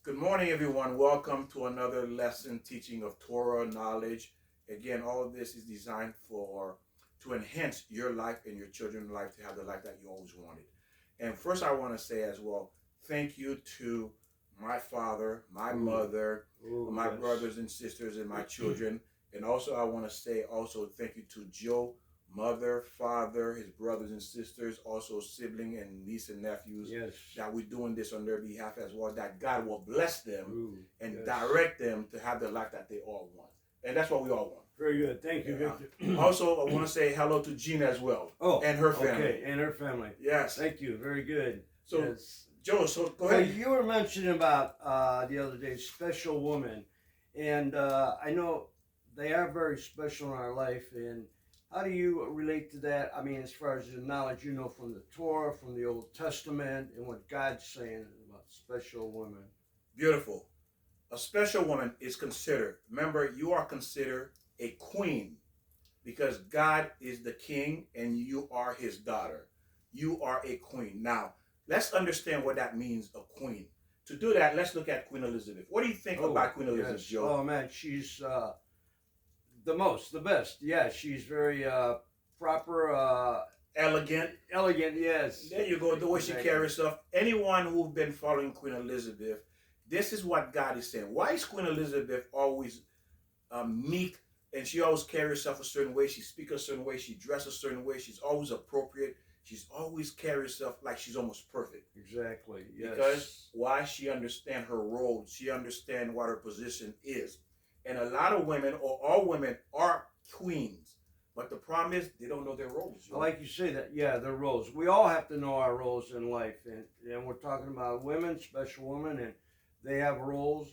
Good morning, everyone. Welcome to another lesson teaching of Torah knowledge. Again, all of this is designed to enhance your life and your children's life to have the life that you always wanted. And first, I want to say as well, thank you to my father, my mother, my brothers and sisters, and my children. And also, I want to say also thank you to Joe, mother, father, his brothers and sisters, also sibling and niece and nephews. Yes. That we're doing this on their behalf as well. That God will bless them and yes. direct them to have the life that they all want. And that's what we all want. Very good. Thank you, Victor. Also, I want to say hello to Gina as well. Oh, and her family. Okay, and her family. Yes. Thank you. Very good. So, yes. Joe, so go ahead. You were mentioning about the other day, special women. And I know they are very special in our life. And how do you relate to that? I mean, as far as the knowledge you know from the Torah, from the Old Testament, and what God's saying about special women. Beautiful. A special woman is considered, remember, you are considered a queen because God is the king and you are his daughter. You are a queen. Now, let's understand what that means, a queen. To do that, let's look at Queen Elizabeth. What do you think about Queen Elizabeth, yes. Joe? Oh, man, she's the best. Yeah, she's very proper. Elegant. Elegant, yes. There you go, the way exactly. she carries herself. Anyone who's been following Queen Elizabeth, this is what God is saying. Why is Queen Elizabeth always meek and she always carries herself a certain way? She speaks a certain way. She dresses a certain way. She's always appropriate. She's always carries herself like she's almost perfect. Exactly, yes. Because why? She understands her role. She understands what her position is. And a lot of women, or all women, are queens. But the problem is they don't know their roles. I like you say that. Yeah, their roles. We all have to know our roles in life. And we're talking about women, special women, and they have roles.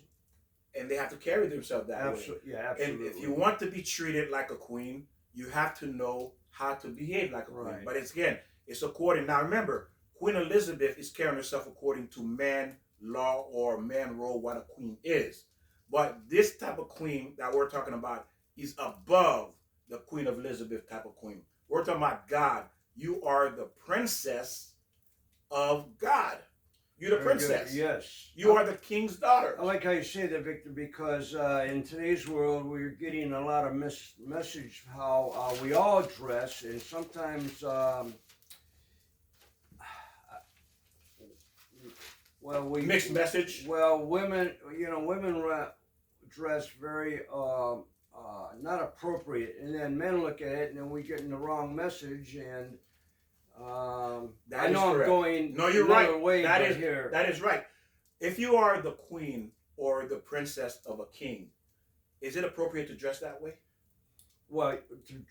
And they have to carry themselves that way. Yeah, absolutely. And if you want to be treated like a queen, you have to know how to behave like a queen. Right. But it's according. Now remember, Queen Elizabeth is carrying herself according to man law or man role, what a queen is. But this type of queen that we're talking about is above the Queen of Elizabeth type of queen. We're talking about God. You are the princess of God. You're the princess. Good. Yes. You are the king's daughter. I like how you say that, Victor, because in today's world, we're getting a lot of message how we all dress, and sometimes, mixed message. Well, women dress very not appropriate, and then men look at it, and then we get in the wrong message, and I know I'm going no, you're right. Way that is here. That is right. If you are the queen or the princess of a king, is it appropriate to dress that way? Well, to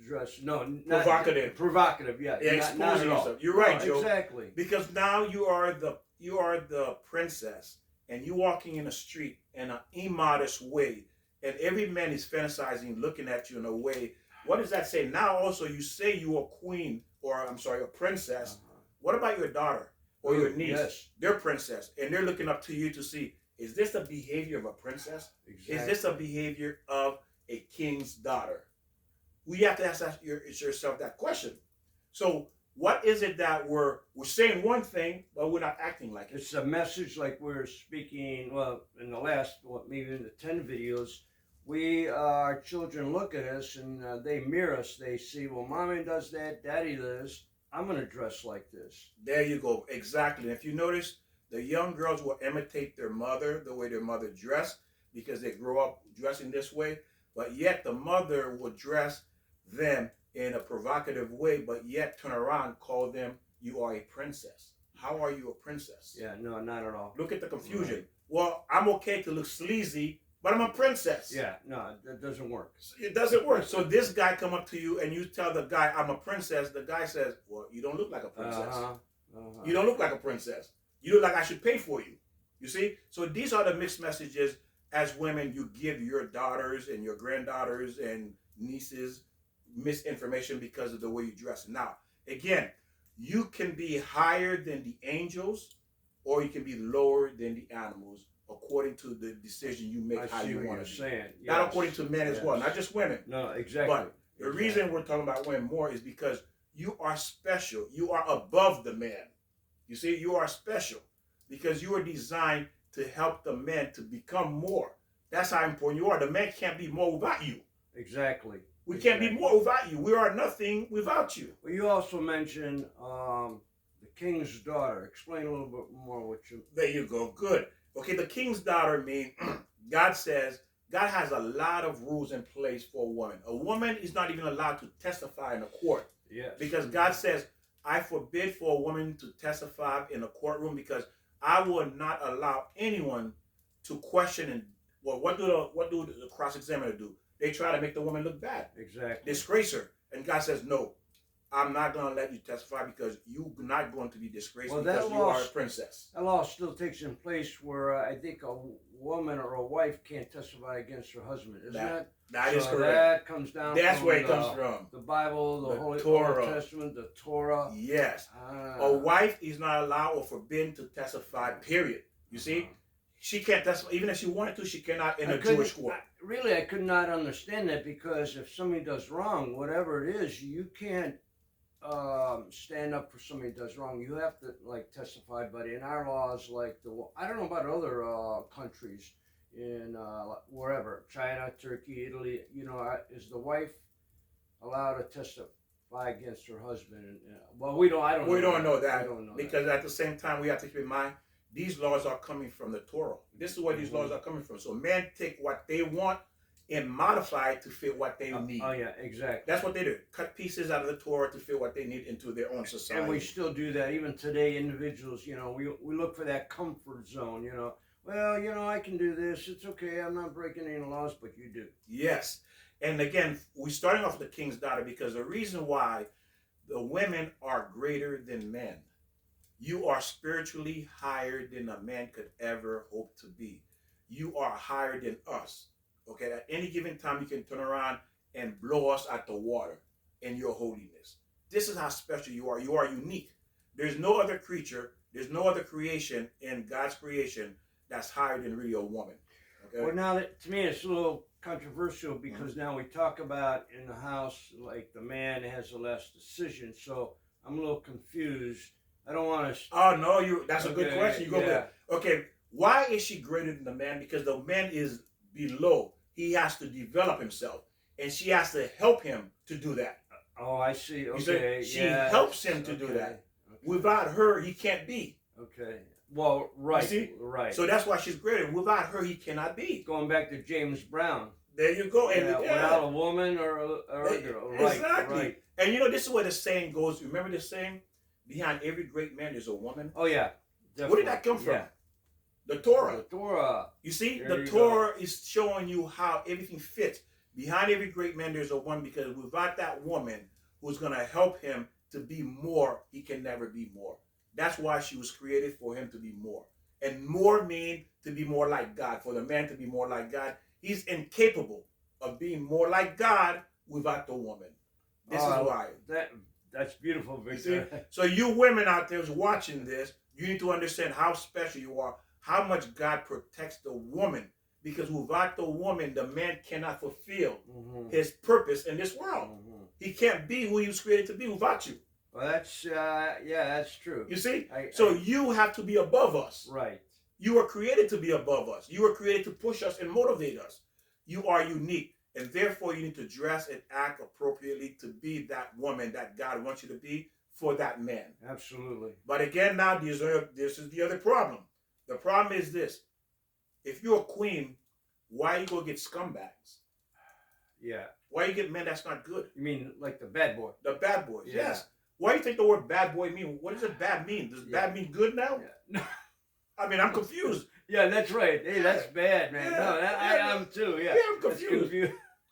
dress, no, not provocative. Provocative, yeah. Exposing yourself. You're right, Joe. Exactly. Because now you are the princess, and you walking in the street in an immodest way, and every man is fantasizing, looking at you in a way. What does that say? Now also you say you are queen, or I'm sorry, a princess. What about your daughter or your niece? Yes. They're princess, and they're looking up to you to see, is this the behavior of a princess? Exactly. Is this a behavior of a king's daughter? We have to ask yourself that question. So what is it that we're saying one thing, but we're not acting like it? It's a message like we're speaking, well, in the last, maybe in the 10 videos, our children look at us and they mirror us. They see, well, mommy does that, daddy does. I'm going to dress like this. There you go. Exactly. And if you notice, the young girls will imitate their mother, the way their mother dressed, because they grow up dressing this way. But yet the mother will dress them in a provocative way, but yet turn around, call them, you are a princess. How are you a princess? Yeah, no, not at all. Look at the confusion. Right. Well, I'm okay to look sleazy, but I'm a princess. Yeah, no, that doesn't work. It doesn't work. So this guy come up to you and you tell the guy, I'm a princess. The guy says, well, you don't look like a princess. You don't look like a princess. You look like I should pay for you. You see? So these are the mixed messages as women you give your daughters and your granddaughters and nieces misinformation because of the way you dress. Now, again, you can be higher than the angels or you can be lower than the animals according to the decision you make how you want to be. Not according to men as well, not just women. No, exactly. But the reason we're talking about women more is because you are special. You are above the man. You see, you are special because you are designed to help the men to become more. That's how important you are. The man can't be more without you. Exactly. We can't be more without you. We are nothing without you. Well, you also mentioned the king's daughter. Explain a little bit more what you... There you go. Good. Okay, the king's daughter means God says, God has a lot of rules in place for a woman. A woman is not even allowed to testify in a court. Yes. Because God says, I forbid for a woman to testify in a courtroom because I will not allow anyone to question and what do the cross-examiner do? They try to make the woman look bad. Exactly. Disgrace her. And God says, no, I'm not going to let you testify because you're not going to be disgraced because you are a princess. That law still takes in place where I think a woman or a wife can't testify against her husband. Isn't that? That is correct. That comes down That's from where it comes from. The Bible, the Holy Torah. Old Testament, the Torah. Yes. A wife is not allowed or forbidden to testify, period. You see? She can't testify. Even if she wanted to, she cannot in a Jewish court. I could not understand that because if somebody does wrong, whatever it is, you can't stand up for somebody who does wrong. You have to testify. But in our laws, I don't know about other countries in wherever, China, Turkey, Italy, is the wife allowed to testify against her husband? Well, we don't know that because at the same time we have to keep in mind these laws are coming from the Torah. This is where these laws are coming from. So men take what they want and modify it to fit what they need. Oh yeah, exactly. That's what they do. Cut pieces out of the Torah to fit what they need into their own society. And we still do that even today. Individuals, we look for that comfort zone. Well, I can do this. It's okay. I'm not breaking any laws, but you do. Yes. And again, we're starting off with the king's daughter because the reason why the women are greater than men. You are spiritually higher than a man could ever hope to be. You are higher than us. Okay? At any given time, you can turn around and blow us out the water in your holiness. This is how special you are. You are unique. There's no other creature, there's no other creation in God's creation that's higher than really a woman. Okay? Well, now, to me, it's a little controversial because now we talk about in the house, the man has the last decision. So I'm a little confused. I don't want to... Oh, no, that's a good question. You go with, okay, why is she greater than the man? Because the man is below. He has to develop himself. And she has to help him to do that. Oh, I see. Okay. She helps him to do that. Okay. Without her, he can't be. Okay. Well, right. You see? Right. So that's why she's greater. Without her, he cannot be. Going back to James Brown. There you go. And without a woman or a girl. Right. Exactly. Right. And this is where the saying goes. Remember the saying? Behind every great man, there's a woman. Oh, yeah. Definitely. Where did that come from? Yeah. The Torah. The Torah. You see, the Torah is showing you how everything fits. Behind every great man, there's a woman, because without that woman who's going to help him to be more, he can never be more. That's why she was created, for him to be more. And more mean to be more like God. For the man to be more like God, he's incapable of being more like God without the woman. This is why. That's beautiful, Victor. So you women out there who's watching this, you need to understand how special you are, how much God protects the woman. Because without the woman, the man cannot fulfill his purpose in this world. He can't be who he was created to be without you. Well, that's, that's true. You see? You have to be above us. Right. You are created to be above us. You are created to push us and motivate us. You are unique. And therefore, you need to dress and act appropriately to be that woman that God wants you to be for that man. Absolutely. But again, now, this is the other problem. The problem is this. If you're a queen, why you go get scumbags? Yeah. Why you get men that's not good? You mean like the bad boy? The bad boys, yeah. Yes. Why do you think the word bad boy mean? What does bad mean? Does bad mean good now? Yeah. I mean, I'm confused. Yeah, that's right. Hey, that's bad, man. No, I am too. Yeah, I'm confused.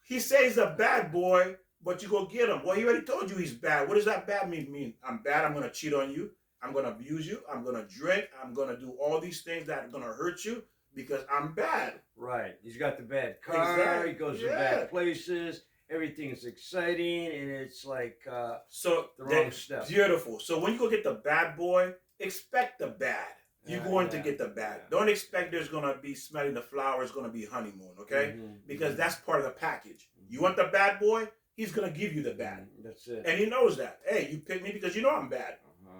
He says he's a bad boy, but you go get him. Well, he already told you he's bad. What does that bad mean? I'm bad. I'm going to cheat on you. I'm going to abuse you. I'm going to drink. I'm going to do all these things that are going to hurt you because I'm bad. Right. He's got the bad car. Exactly. He goes to bad places. Everything's exciting, and it's like the wrong stuff. Beautiful. So when you go get the bad boy, expect the bad. You're going to get the bad. Don't expect there's going to be smelling the flowers, going to be honeymoon, okay? Because that's part of the package. You want the bad boy? He's going to give you the bad. That's it. And he knows that. Hey, you picked me because you know I'm bad.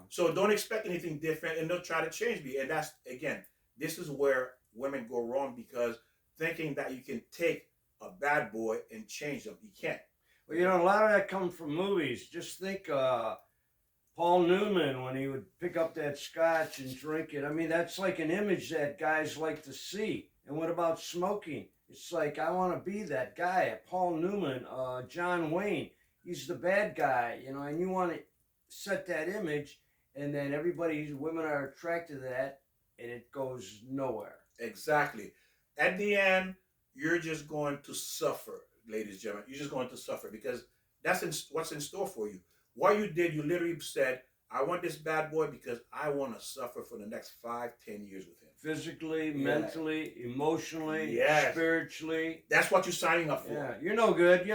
So don't expect anything different, and they'll try to change me. And that's, again, This is where women go wrong, because thinking that you can take a bad boy and change them. You can't. Well, a lot of that comes from movies. Just think Paul Newman, when he would pick up that scotch and drink it. I mean, that's like an image that guys like to see. And what about smoking? It's like, I want to be that guy. Paul Newman, John Wayne, he's the bad guy, and you want to set that image, and then women are attracted to that, and it goes nowhere. Exactly. At the end, you're just going to suffer, ladies and gentlemen. You're just going to suffer, because that's what's in store for you. What you did, you literally said, I want this bad boy because I want to suffer for the next 5, 10 years with him. Physically, mentally, emotionally, spiritually. That's what you're signing up for. Yeah, you're no good,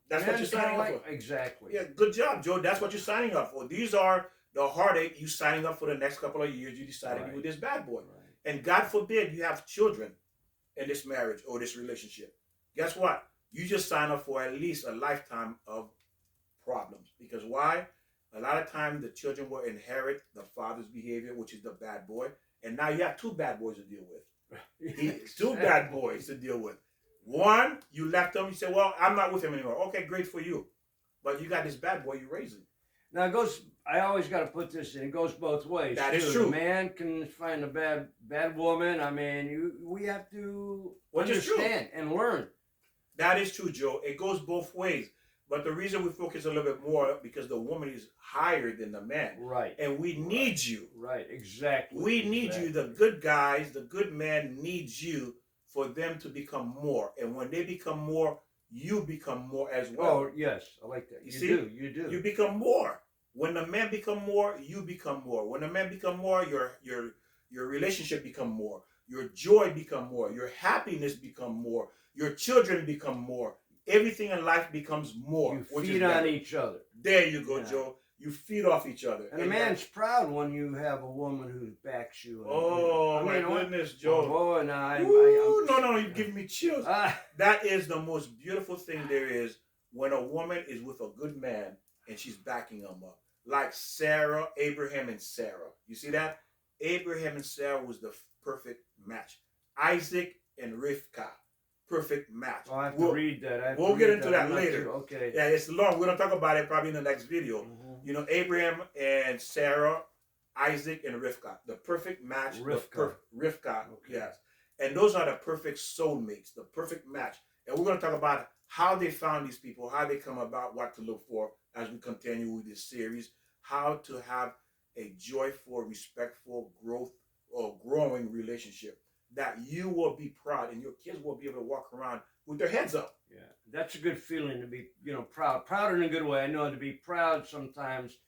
That's what you're signing up for. Exactly. Yeah, good job, Joe. That's what you're signing up for. These are the heartache you signing up for the next couple of years. You decided to be with this bad boy. Right. And God forbid you have children in this marriage or this relationship. Guess what? You just sign up for at least a lifetime of problems. Because why? A lot of times the children will inherit the father's behavior, which is the bad boy. And now you have 2 bad boys to deal with. 2 bad boys to deal with. One, you left him. You said, well, I'm not with him anymore. Okay, great for you. But you got this bad boy you're raising. Now, I always got to put this in. It goes both ways. That is true. The man can find a bad woman. I mean, we have to understand and learn. That is true, Joe. It goes both ways. But the reason we focus a little bit more, because the woman is higher than the man. Right. And we need you. Right, exactly. We need you. The good guys, the good man needs you for them to become more. And when they become more, you become more as well. Oh, yes. I like that. You do. You become more. When the man become more, you become more. When the man become more, your relationship become more. Your joy become more. Your happiness become more. Your children become more. Everything in life becomes more. You feed on each other. There you go, Joe. You feed off each other. And a man's proud when you have a woman who backs you. My goodness, Joe. Oh, no, you're giving me chills. That is the most beautiful thing there is, when a woman is with a good man and she's backing him up. Like Sarah, Abraham, and Sarah. You see that? Abraham and Sarah was the perfect match. Isaac and Rivka. Perfect match. I have to read that. We'll get into that later. Okay. Yeah, it's long. We're going to talk about it probably in the next video. Mm-hmm. Abraham and Sarah, Isaac and Rivka. The perfect match. Rivka. Okay. Yes. And those are the perfect soulmates, the perfect match. And we're going to talk about how they found these people, how they come about, what to look for as we continue with this series, how to have a joyful, respectful, growing relationship that you will be proud, and your kids will be able to walk around with their heads up. Yeah, that's a good feeling to be, proud. Proud in a good way. I know to be proud sometimes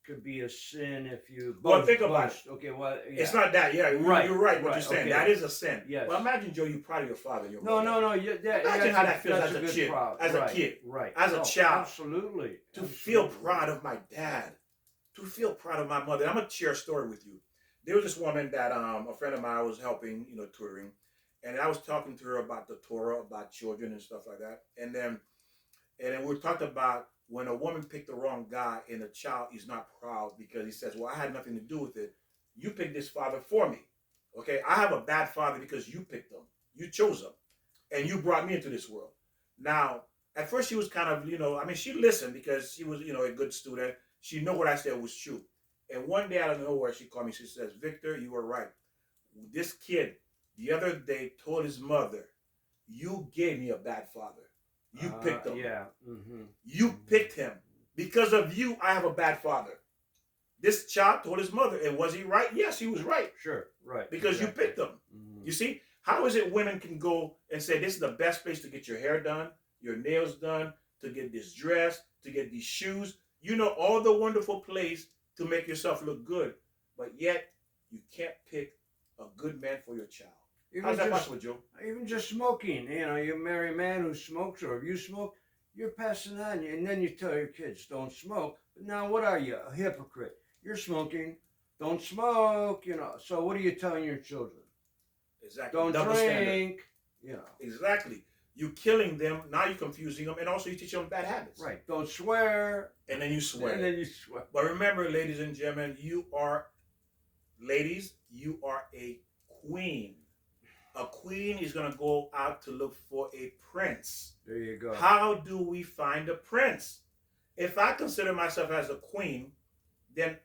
could be a sin if you boast. Well, think about it. Okay, well, yeah. It's not that. Yeah, right. You're right. What you're saying, that is a sin. Yes. Well, imagine, Joe, you're proud of your father. And your mother. No. Imagine how that feels as a kid. Proud. As a kid. Right. As a child. Absolutely. To feel proud of my dad. To feel proud of my mother. I'm gonna share a story with you. There was this woman that a friend of mine was helping, tutoring, and I was talking to her about the Torah, about children and stuff like that. And then we talked about when a woman picked the wrong guy and the child is not proud because he says, well, I had nothing to do with it. You picked this father for me. Okay, I have a bad father because you picked him. You chose him. And you brought me into this world. Now, at first she was kind of, she listened because she was, a good student. She knew what I said was true. And one day out of nowhere, she called me. She says, Victor, you were right. This kid the other day told his mother, you gave me a bad father. You picked him. Yeah. Mm-hmm. You picked him. Because of you, I have a bad father. This child told his mother. And was he right? Yes, he was right. Sure, right. Because you picked him. Mm-hmm. You see? How is it women can go and say, this is the best place to get your hair done, your nails done, to get this dress, to get these shoes. All the wonderful place to make yourself look good, but yet you can't pick a good man for your child. How's that possible, Joe? Even just smoking. You marry a man who smokes, or if you smoke, you're passing on. And then you tell your kids, don't smoke. But now what are you? A hypocrite. You're smoking. Don't smoke, So what are you telling your children? Exactly. Don't Double drink, standard. Exactly. You're killing them. Now you're confusing them. And also you teach them bad habits. Right. Don't swear. And then you swear. And then you swear. But remember, ladies and gentlemen, you you are a queen. A queen is going to go out to look for a prince. There you go. How do we find a prince? If I consider myself as a queen, then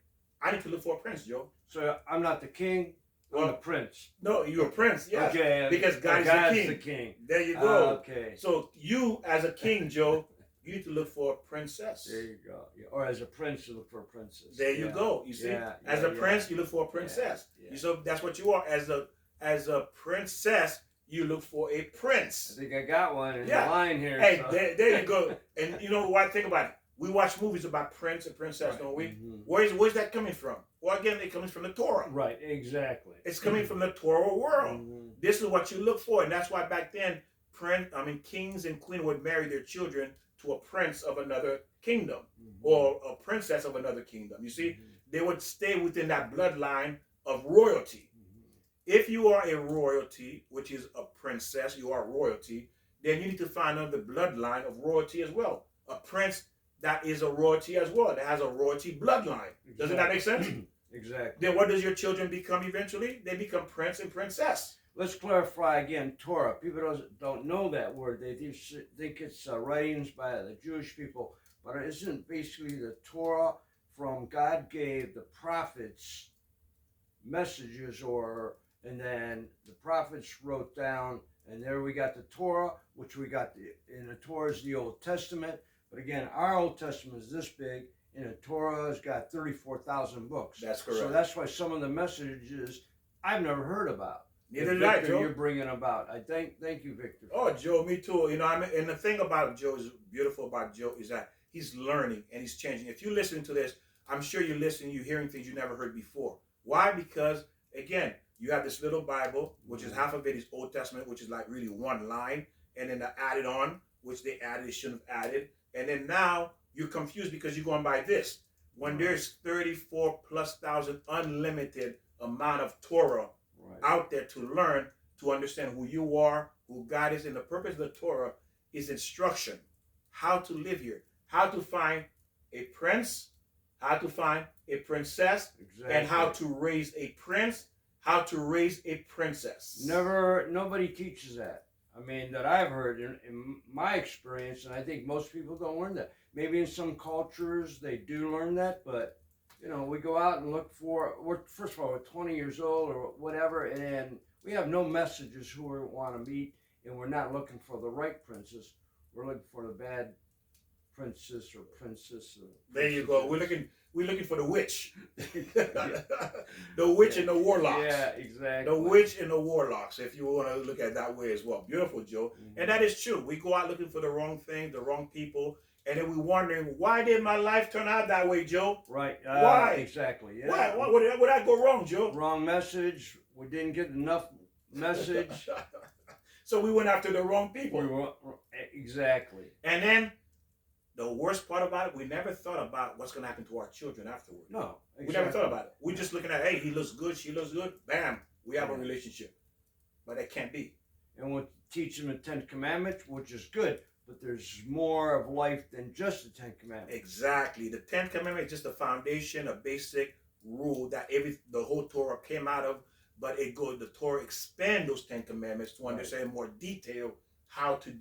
I need to look for a prince, Joe. So I'm not the king, I'm the prince. No, you're a prince, yes. Okay. Because God is the king. There you go. Okay. So you, as a king, Joe, you need to look for a princess. There you go. Yeah. Or as a prince, you look for a princess. There you go. You see, as a prince, you look for a princess. So that's what you are. As a princess, you look for a prince. I think I got one in the line here. Hey, so. there you go. And you know what? Think about it. We watch movies about prince and princess, don't we? Mm-hmm. Where's that coming from? Well, again, it comes from the Torah. Right, exactly. It's coming from the Torah world. Mm-hmm. This is what you look for, and that's why back then, kings and queens would marry their children to a prince of another kingdom, or a princess of another kingdom. You see, they would stay within that bloodline of royalty. If you are a royalty, which is a princess, you are royalty, then you need to find another bloodline of royalty as well. A prince that is a royalty as well, that has a royalty bloodline. Exactly. Doesn't that make sense? Exactly. Then what does your children become eventually? They become prince and princess. Let's clarify again, Torah. People don't know that word. They think it's writings by the Jewish people, but it isn't basically the Torah from God gave the prophets messages, and then the prophets wrote down, and there we got the Torah, which we got in the Torah is the Old Testament. But again, our Old Testament is this big, and the Torah has got 34,000 books. That's correct. So that's why some of the messages I've never heard about. Neither did I, Joe. You're bringing about. I thank you, Victor. Oh, Joe, me too. You know, and the thing about Joe is beautiful about Joe is that he's learning and he's changing. If you listen to this, I'm sure you're listening, you're hearing things you never heard before. Why? Because again, you have this little Bible, which is half of it is Old Testament, which is like really one line, and then the added on, which they added, they shouldn't have added. And then now you're confused because you're going by this. When there's 34,000+ unlimited amount of Torah out there to learn, to understand who you are, who God is, and the purpose of the Torah is instruction. How to live here, how to find a prince, how to find a princess, and how to raise a prince, how to raise a princess. Nobody teaches that. I mean, that I've heard in my experience, and I think most people don't learn that. Maybe in some cultures they do learn that, but you know, we go out and look for. First of all, we're 20 years old or whatever, and we have no messages who we want to meet, and we're not looking for the right princess. We're looking for the bad princess or princess. There you go. We're looking for the witch. The witch and the warlocks. Yeah, exactly. The witch and the warlocks, if you want to look at it that way as well. Beautiful, Joe. Mm-hmm. And that is true. We go out looking for the wrong thing, the wrong people, and then we're wondering, why did my life turn out that way, Joe? Why? Exactly. Yeah. Why? What did I go wrong, Joe? Wrong message. We didn't get enough message. So we went after the wrong people. Exactly. And then the worst part about it, we never thought about what's going to happen to our children afterward. No, exactly. We never thought about it. We're just looking at, hey, he looks good, she looks good, bam, we have a relationship. But it can't be. And we'll teach them the 10 Commandments, which is good, but there's more of life than just the 10 Commandments. Exactly. The 10 Commandments is just a foundation, a basic rule that the whole Torah came out of, but the Torah expand those 10 Commandments to understand in more detail how to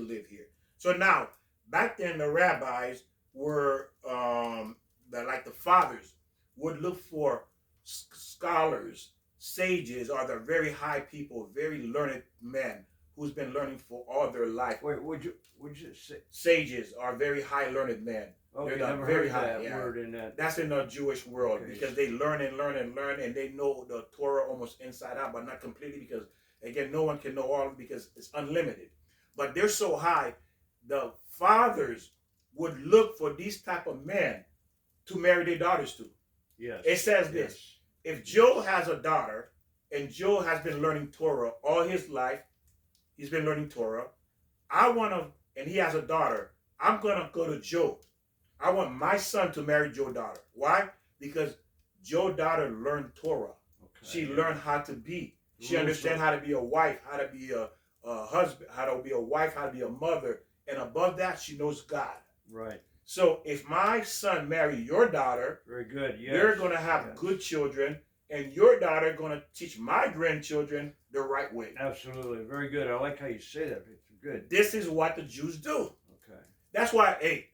live here. So now, back then, the rabbis were, like the fathers, would look for scholars, sages, or the very high people, very learned men who's been learning for all their life. Wait, would you say? Sages are very high learned men. Okay, never very heard that word in that. That's in the Jewish world because they learn and learn and learn, and they know the Torah almost inside out, but not completely because, again, no one can know all of it because it's unlimited. But they're so high, the fathers would look for these type of men to marry their daughters to. Yes. It says this: if Joe has a daughter and Joe has been learning Torah all his life, he's been learning Torah, and he has a daughter, I'm going to go to Joe. I want my son to marry Joe's daughter. Why? Because Joe's daughter learned Torah. Okay. She learned how to be. She understands how to be a wife, how to be a husband, how to be a wife, how to be a mother. And above that, she knows God. Right. So if my son marry your daughter, very good. Yes. they're going to have good children, and your daughter going to teach my grandchildren the right way. Absolutely. Very good. I like how you say that. It's good. This is what the Jews do. Okay. That's why, hey,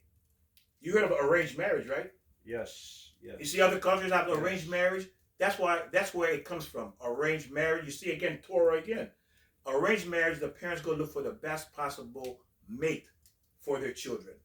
you heard of arranged marriage, right? Yes. Yes. You see other cultures have arranged marriage. That's where it comes from. Arranged marriage. You see again, Torah again. Arranged marriage, the parents go look for the best possible mate for their children.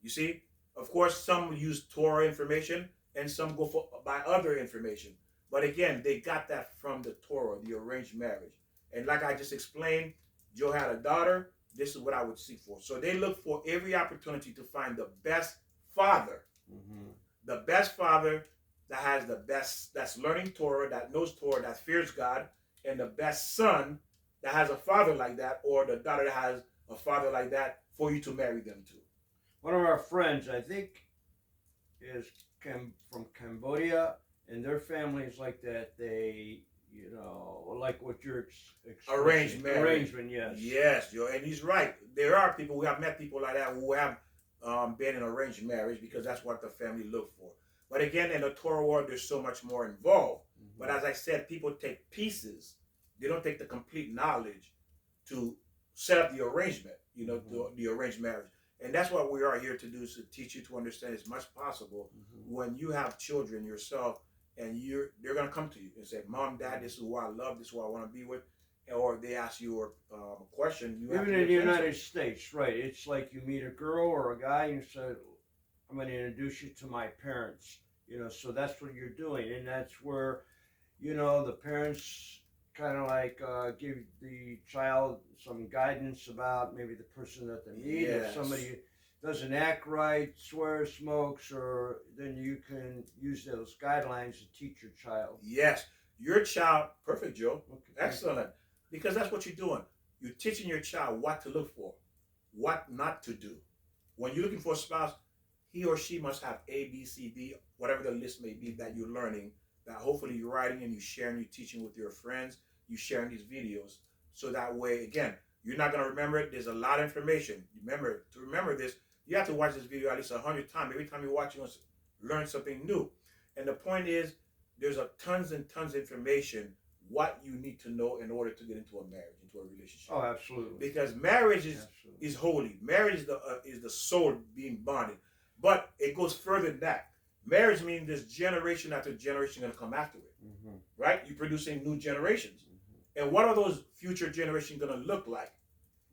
You see? Of course, some use Torah information and some go by other information. But again, they got that from the Torah, the arranged marriage. And like I just explained, Joe had a daughter. This is what I would seek for. So they look for every opportunity to find the best father. Mm-hmm. The best father that has the best, that's learning Torah, that knows Torah, that fears God, and the best son that has a father like that, or the daughter that has a father like that, for you to marry them to. One of our friends, I think, is from Cambodia, and their family is like that. They, like what you're expressing. Arranged marriage. Arrangement, yes. Yes, and he's right. There are people, we have met people like that who have been in arranged marriage because that's what the family look for. But again, in the Torah world, there's so much more involved. Mm-hmm. But as I said, people take pieces. They don't take the complete knowledge to set up the arrangement, mm-hmm. the arranged marriage. And that's what we are here to do, is to teach you to understand as much possible. Mm-hmm. When you have children yourself, and they're going to come to you and say, Mom, Dad, this is who I love, this is who I want to be with. Or they ask you a question. Even in the United States, right. It's like you meet a girl or a guy and you say, I'm going to introduce you to my parents. So that's what you're doing. And that's where, the parents kind of like give the child some guidance about maybe the person that they meet. Yes. If somebody doesn't act right, swears, smokes, or then you can use those guidelines to teach your child. Yes. Your child, perfect, Joe. Okay. Excellent. Because that's what you're doing. You're teaching your child what to look for, what not to do. When you're looking for a spouse, he or she must have A, B, C, D, whatever the list may be that you're learning, that hopefully you're writing and you're sharing, you're teaching with your friends, you're sharing these videos. So that way, again, you're not going to remember it. There's a lot of information. Remember, to remember this, you have to watch this video at least 100 times. Every time you watch, you're going to learn something new. And the point is, there's tons and tons of information what you need to know in order to get into a marriage, into a relationship. Oh, absolutely. Because marriage is holy. Marriage is the soul being bonded. But it goes further than that. Marriage means there's generation after generation going to come after it. Mm-hmm. Right? You're producing new generations. Mm-hmm. And what are those future generations going to look like?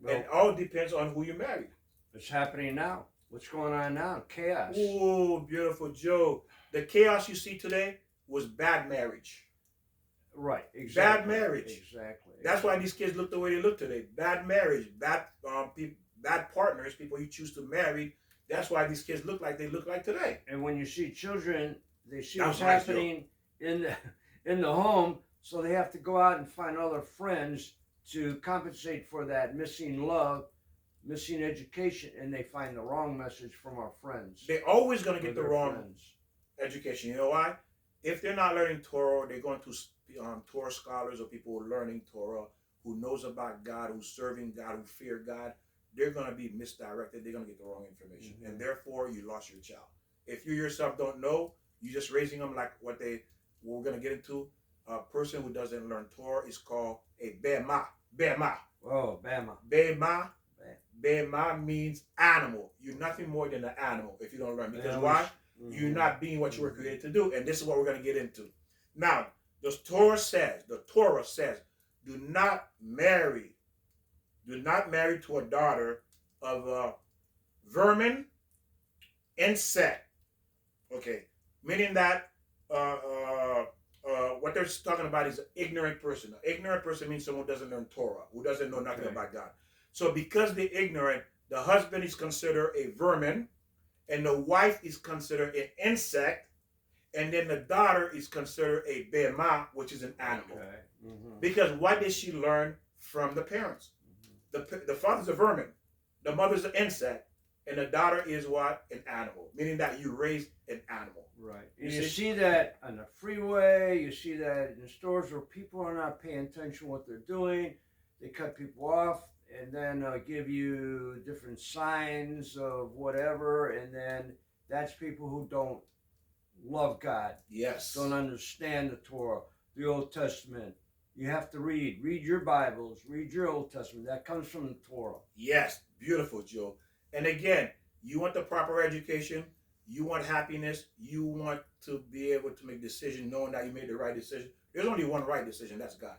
Well, and it all depends on who you marry. It's happening now. What's going on now? Chaos. Oh, beautiful Joe. The chaos you see today was bad marriage. Right, exactly. Bad marriage. Exactly. That's why these kids look the way they look today. Bad marriage, bad partners, people you choose to marry. That's why these kids look like they look like today. And when you see children, they see what's happening in the home, so they have to go out and find other friends to compensate for that missing love, missing education, and they find the wrong message from our friends. They're always going to get the wrong education. You know why? If they're not learning Torah, they're going to Torah scholars or people who are learning Torah, who knows about God, who's serving God, who fear God. They're going to be misdirected. They're going to get the wrong information. Mm-hmm. And therefore, you lost your child. If you yourself don't know, you're just raising them like what we're going to get into. A person who doesn't learn Torah is called a Bema. Bema. Oh, Bema. Bema. Bema means animal. You're nothing more than an animal if you don't learn. Because why? Mm-hmm. You're not being what you were created to do. And this is what we're going to get into. Now, the Torah says, do not marry to a daughter of a vermin, insect. Okay, meaning that what they're talking about is an ignorant person. An ignorant person means someone who doesn't learn Torah, who doesn't know nothing about God. So because they're ignorant, the husband is considered a vermin, and the wife is considered an insect, and then the daughter is considered a bema, which is an animal. Okay. Mm-hmm. Because what did she learn from the parents? Mm-hmm. The father's a vermin, the mother's an insect, and the daughter is what? An animal. Meaning that you raise an animal. Right. You see that on the freeway, you see that in the stores where people are not paying attention to what they're doing. They cut people off and then give you different signs of whatever, and then that's people who don't love God. Yes. Don't understand the Torah. the Old Testament. You have to read your Bibles, read your Old Testament. That comes from the Torah. Yes, beautiful, Joe. And again, you want the proper education, you want happiness, you want to be able to make decisions knowing that you made the right decision. There's only one right decision, that's God.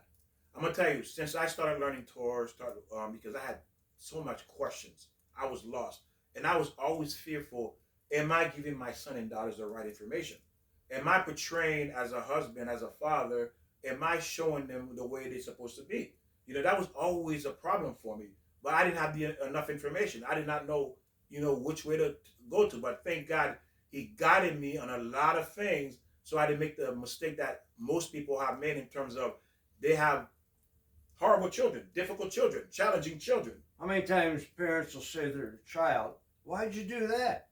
I'm going to tell you, since I started learning Torah, because I had so much questions, I was lost. And I was always fearful, am I giving my son and daughters the right information? Am I portraying as a husband, as a father, am I showing them the way they're supposed to be? You know, that was always a problem for me. But I didn't have enough information. I did not know, which way to go to. But thank God, he guided me on a lot of things so I didn't make the mistake that most people have made in terms of they have horrible children, difficult children, challenging children. How many times parents will say to their child, why'd you do that?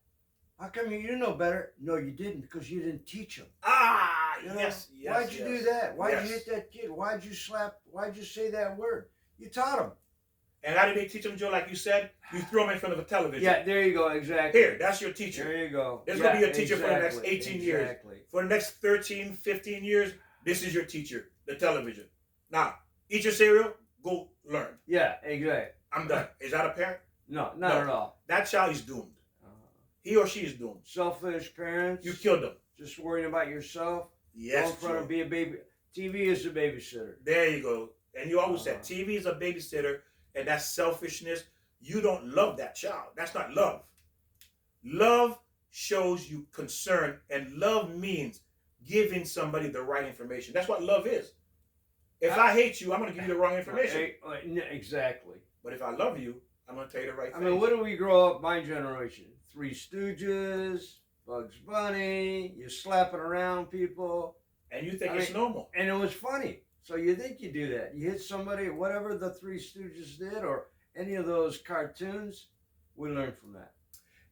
How come you know better? No, you didn't, because you didn't teach them. Yes. Why'd you do that? Why'd you hit that kid? Why'd you slap? Why'd you say that word? You taught them. And how did they teach them, Joe? Like you said, you throw them in front of a television. Yeah, there you go, exactly. Here, that's your teacher. There you go. There's going to be your teacher for the next 18 years. For the next 13, 15 years, this is your teacher, the television. Now, eat your cereal, go learn. Yeah, exactly. I'm done. Is that a parent? No, not at all. That child is doomed. He or she is doomed. Selfish parents. You killed them. Just worrying about yourself. Yes, go in front of be a baby. TV is a babysitter. There you go. And you always said TV is a babysitter, and that's selfishness. You don't love that child. That's not love. Love shows you concern, and love means giving somebody the right information. That's what love is. If I hate you, I'm going to give you the wrong information. Exactly. But if I love you, I'm going to tell you the right thing. I mean, what do we grow up, my generation? Three Stooges, Bugs Bunny, you're slapping around people. And you think it's normal. And it was funny. So you think you do that. You hit somebody, whatever the Three Stooges did, or any of those cartoons, we learn from that.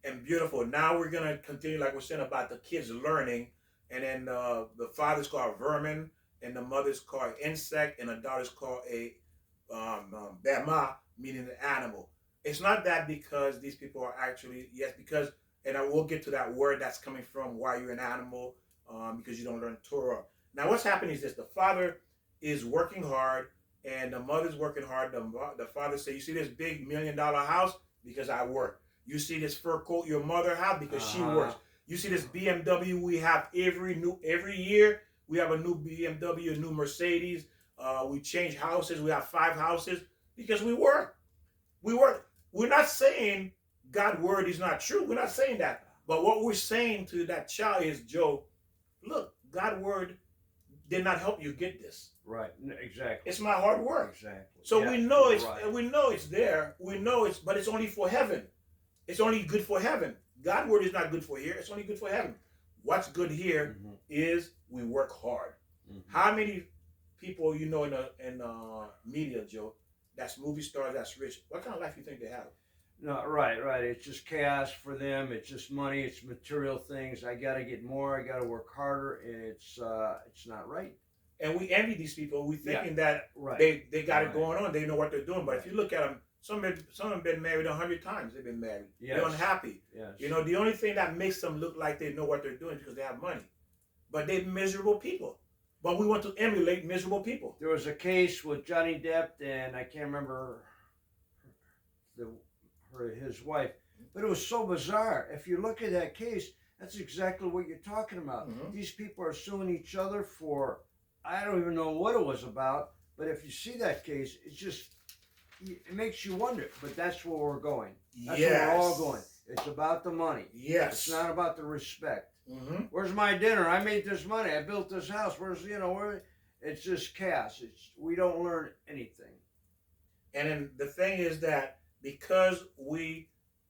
And beautiful. Now we're going to continue, like we're saying, about the kids learning. And then the father's called vermin, and the mother's called insect, and the daughter's called a bema, meaning an animal. It's not that because these people are actually, yes, because, and I will get to that word that's coming from why you're an animal, because you don't learn Torah. Now what's happening is this: the father is working hard, and the mother's working hard. The father says, you see this big $1 million house? Because I work. You see this fur coat your mother has? Because she works. You see this BMW we have every year? We have a new BMW, a new Mercedes. We change houses. We have 5 houses because we work. We work. We're not saying God's word is not true. We're not saying that. But what we're saying to that child is, Joe, look, God's word did not help you get this. Right. Exactly. It's my hard work. Exactly. So we know it's there. We know it's, but it's only for heaven. It's only good for heaven. God's word is not good for here. It's only good for heaven. What's good here is we work hard. How many people you know in media, Joe, that's movie stars, that's rich? What kind of life do you think they have? No, right. It's just chaos for them. It's just money. It's material things. I got to get more. I got to work harder, and it's not right. And we envy these people. We thinking that they got it going on. They know what they're doing. But if you look at them, some have been married 100 times. They've been married. Yes. They're unhappy. Yes. You know, the only thing that makes them look like they know what they're doing is because they have money. But they're miserable people. But we want to emulate miserable people. There was a case with Johnny Depp, and I can't remember his wife, but it was so bizarre. If you look at that case, that's exactly what you're talking about. These people are suing each other for, I don't even know what it was about, but if you see that case, it makes you wonder. But that's where we're going. That's where we're all going. It's about the money. Yes. It's not about the respect. Where's my dinner? I made this money. I built this house. Where it's just chaos. We don't learn anything. And then the thing is that because we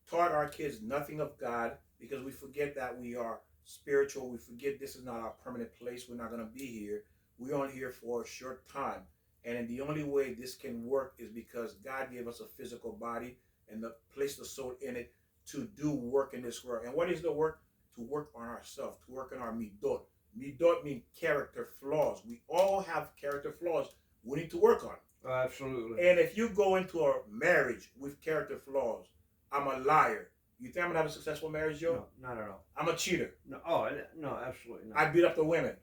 taught our kids nothing of God, because we forget that we are spiritual, we forget this is not our permanent place, we're not going to be here. We're only here for a short time. And the only way this can work is because God gave us a physical body and placed the soul in it to do work in this world. And what is the work? To work on ourselves, to work on our midot. Midot means character flaws. We all have character flaws we need to work on. Absolutely. And if you go into a marriage with character flaws, I'm a liar. You think I'm going to have a successful marriage, Joe? No, not at all. I'm a cheater. No, no, absolutely not. I beat up the women.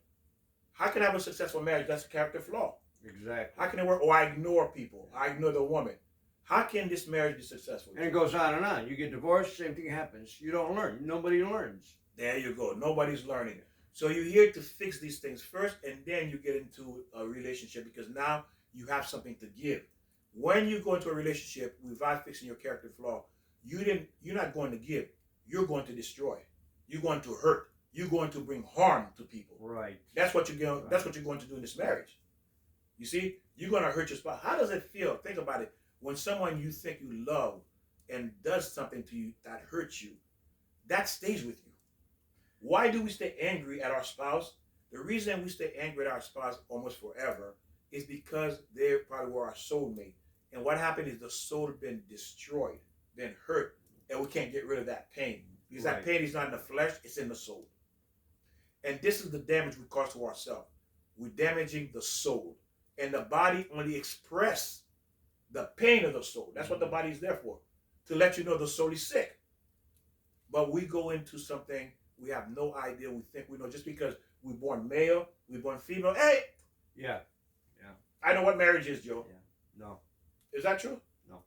How can I have a successful marriage? That's a character flaw. Exactly. How can it work? Or I ignore people. I ignore the woman. How can this marriage be successful? And it goes on and on. You get divorced, same thing happens. You don't learn. Nobody learns. There you go. Nobody's learning. So you're here to fix these things first, and then you get into a relationship because now you have something to give. When you go into a relationship without fixing your character flaw, you're not going to give. You're going to destroy. You're going to hurt. You're going to bring harm to people. Right. That's what you're going. That's what you're going to do in this marriage. You see, you're going to hurt your spouse. How does it feel? Think about it. When someone you think you love and does something to you that hurts you, that stays with you. Why do we stay angry at our spouse? The reason we stay angry at our spouse almost forever is because they probably were our soulmate. And what happened is the soul been destroyed, been hurt, and we can't get rid of that pain. Because that pain is not in the flesh, it's in the soul. And this is the damage we cause to ourselves. We're damaging the soul. And the body only expresses the pain of the soul. That's what the body is there for. To let you know the soul is sick. But we go into something we have no idea. We think we know just because we're born male, we're born female. Hey! Yeah. I know what marriage is, Joe. Yeah. No. Is that true? No.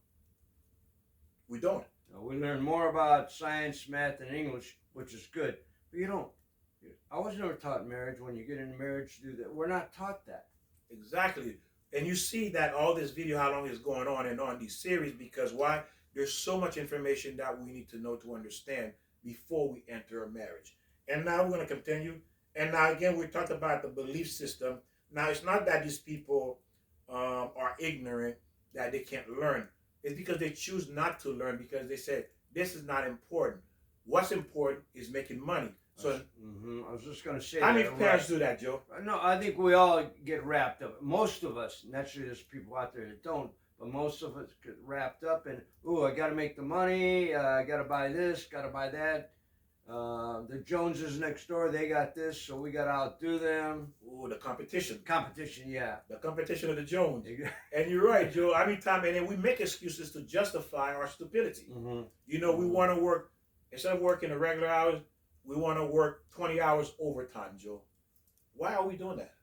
We don't. No, we learn more about science, math, and English, which is good. But you don't. I was never taught marriage when you get into marriage to do that. We're not taught that. Exactly. And you see that all this video, how long is going on and on these series, because why? There's so much information that we need to know to understand before we enter a marriage. And now we're going to continue. And now again, we talked about the belief system. Now it's not that these people are ignorant, that they can't learn. It's because they choose not to learn because they said, this is not important. What's important is making money. So I was just going to say how many parents do that, Joe? No, I think we all get wrapped up. Most of us, naturally there's people out there that don't, but most of us get wrapped up in, I got to make the money, I got to buy this, got to buy that. The Joneses next door, they got this, so we got to outdo them. Oh, the competition. Competition, yeah. The competition of the Jones. And you're right, Joe. Every time, and then we make excuses to justify our stupidity. You know, we want to work, instead of working the regular hours, we want to work 20 hours overtime, Joe. Why are we doing that?